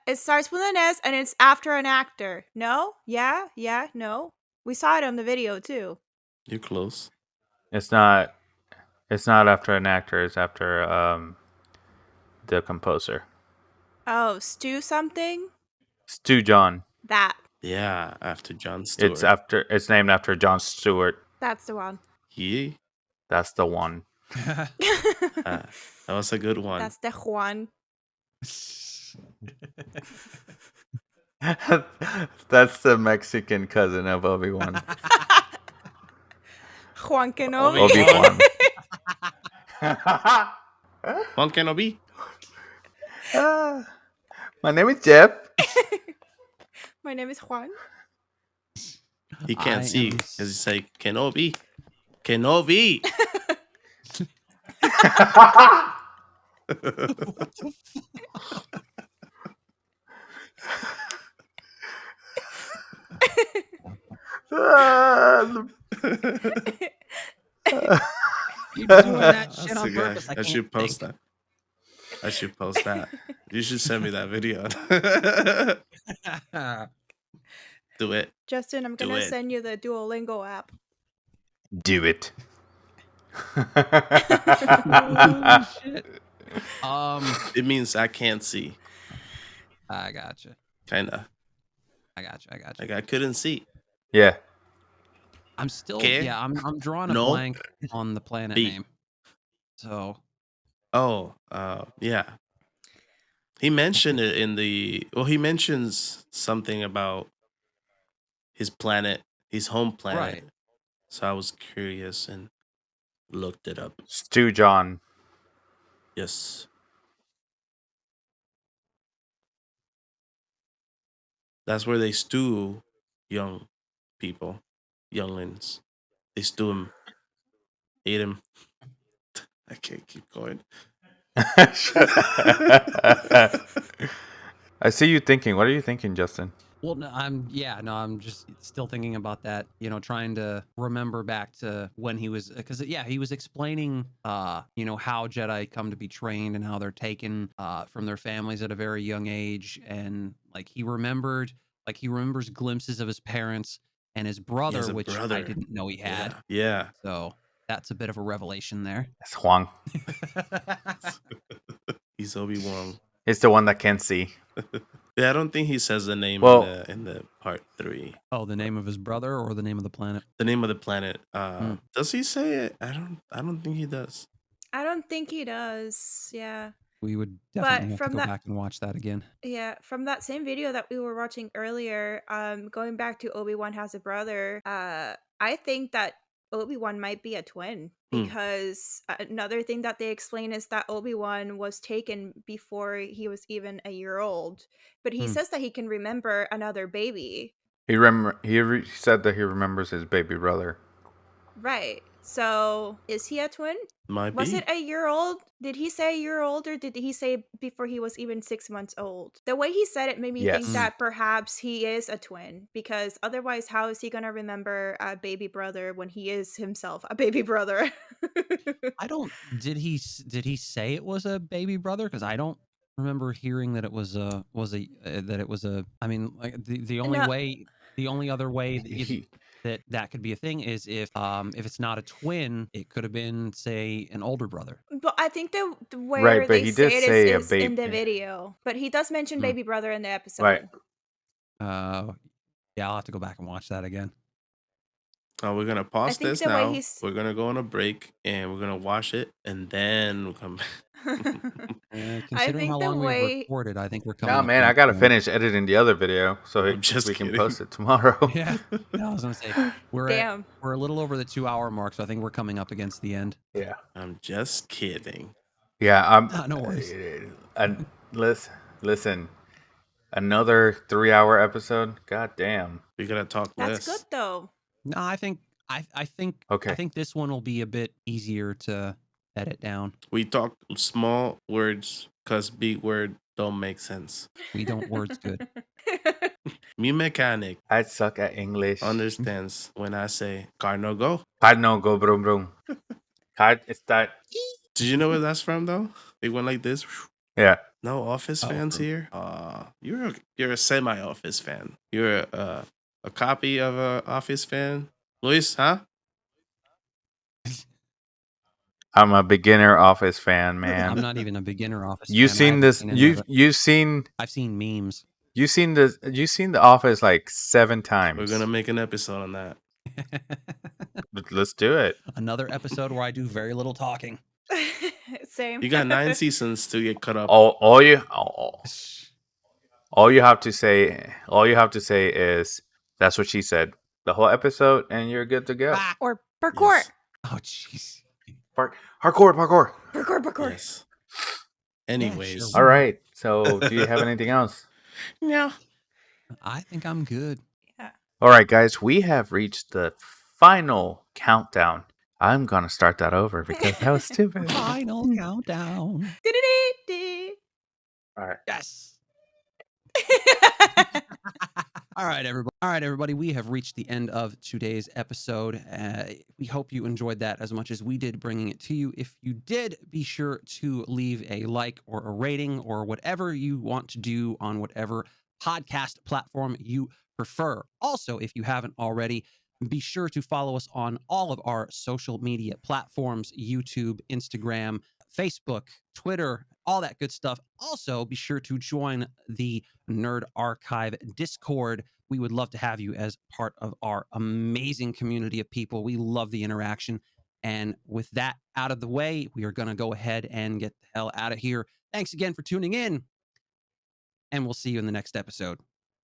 It starts with an S and it's after an actor. No? Yeah? No? We saw it on the video too. You're close. It's not after an actor. It's after the composer, Oh, Stu something? Stu John. That. Yeah, after Jon Stewart. It's named after Jon Stewart. That's the one. Yeah. That's the one. That was a good one. That's the Juan. That's the Mexican cousin of Obi-Wan. Juan Kenobi. Obi-Wan. Juan Kenobi. My name is Jeff. My name is Juan. He can't I see am because he say Kenobi. Kenobi. What the You doing that shit on purpose? I I can't should post think. that. I should post that. You should send me that video. Do it. Justin, I'm Do gonna it. send you the Duolingo app. Do it. Holy shit. It means I can't see. I gotcha. Kinda. I gotcha. Like I couldn't see. Yeah. I'm still ¿Qué? I'm drawing a No. blank on the planet B. name. So Oh, yeah. He mentioned it in the he mentions something about his planet, his home planet. Right. So I was curious and looked it up. Stu John. Yes. That's where they stew young people, younglings. They stew them, eat them. I can't keep going. I see you thinking. What are you thinking, Justin? Well, no, I'm just still thinking about that, trying to remember back to when he was, because he was explaining how Jedi come to be trained and how they're taken from their families at a very young age, and like he remembers glimpses of his parents and his He has brother, a which I brother. didn't know he had. Yeah, yeah. So that's a bit of a revelation there. It's Huang. He's Obi-Wan. It's the one that can't see. Yeah, I don't think he says the name Well, in the part 3. Oh, the name of his brother or the name of the planet? The name of the planet. Hmm. Does he say it? I don't think he does. I don't think he does. Yeah. We would But definitely have to go back and watch that again. from that same video that we were watching earlier, going back to Obi-Wan has a brother, I think that Obi-Wan might be a twin because another thing that they explain is that Obi-Wan was taken before he was even a year old, but he says that he can remember another baby. he said that he remembers his baby brother. Right. So, is he a twin? Might Was be. it a year old? Did he say a year old or did he say before he was even 6 months old? The way he said it made me think Yes. that perhaps he is a twin because otherwise how is he going to remember a baby brother when he is himself a baby brother? I don't. Did he say it was a baby brother? Because I don't remember hearing that it was that it was a. I mean, like the only No, way, the only other way He- that could be a thing is if it's not a twin, it could have been, say, an older brother. but I think where right, but they he did say it is say a is in the baby. video. But he does mention Hmm. baby brother in the Right. episode. Yeah, I'll have to go back and watch that again. We're gonna pause think this the way now. he's- We're gonna go on a break and we're gonna watch it and then we'll come back. I Considering how think the long we've way recorded, I think we're coming Nah, up man, to I the gotta end. finish editing the other video so I'm just we can kidding. post it tomorrow. Yeah, I was gonna say we're Damn. a little over the 2-hour mark, so I think we're coming up against the end. Yeah. I'm just kidding. Yeah, I'm. No worries. And listen, another 3-hour episode. God damn. We gotta talk That's less. good though. No, I think Okay. I think this one will be a bit easier to edit down. We talk small words because big word don't make sense. We don't words good. Me mechanic I suck at English. understands when I say car no go. Car no go brum brum. Car, it's that. Did you know where that's from though? It went like this. Yeah. No Office Oh, fans from- here. You're a semi Office fan. You're a copy of a Office fan. Luis, huh? I'm a beginner Office fan, man. I'm not even a beginner Office You fan. I seen haven't this? seen any of it. You've I've seen memes. seen this? You've seen The Office like 7 times. We're gonna make an episode on that. Let's do it. Another episode where I do very little talking. Same. You got 9 seasons to get caught up. All you have to say is that's what she said. The whole episode, and you're good to go. Ah! Or parkour. Yes. Oh, jeez. Parkour. Parkour. Yes. Anyways, sure. All right. So, do you have anything else? no. I think I'm good. All right, guys. We have reached the final countdown. I'm gonna start that over because that was stupid. Final countdown. All right. Yes. All right, everybody. We have reached the end of today's episode. We hope you enjoyed that as much as we did bringing it to you. If you did, be sure to leave a like or a rating or whatever you want to do on whatever podcast platform you prefer. Also, if you haven't already, be sure to follow us on all of our social media platforms: YouTube, Instagram, Facebook, Twitter, all that good stuff. Also, be sure to join the Nerd Archive Discord. We would love to have you as part of our amazing community of people. We love the interaction. And with that out of the way, we are going to go ahead and get the hell out of here. Thanks again for tuning in, and we'll see you in the next episode.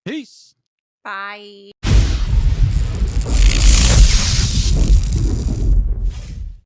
Peace. Bye.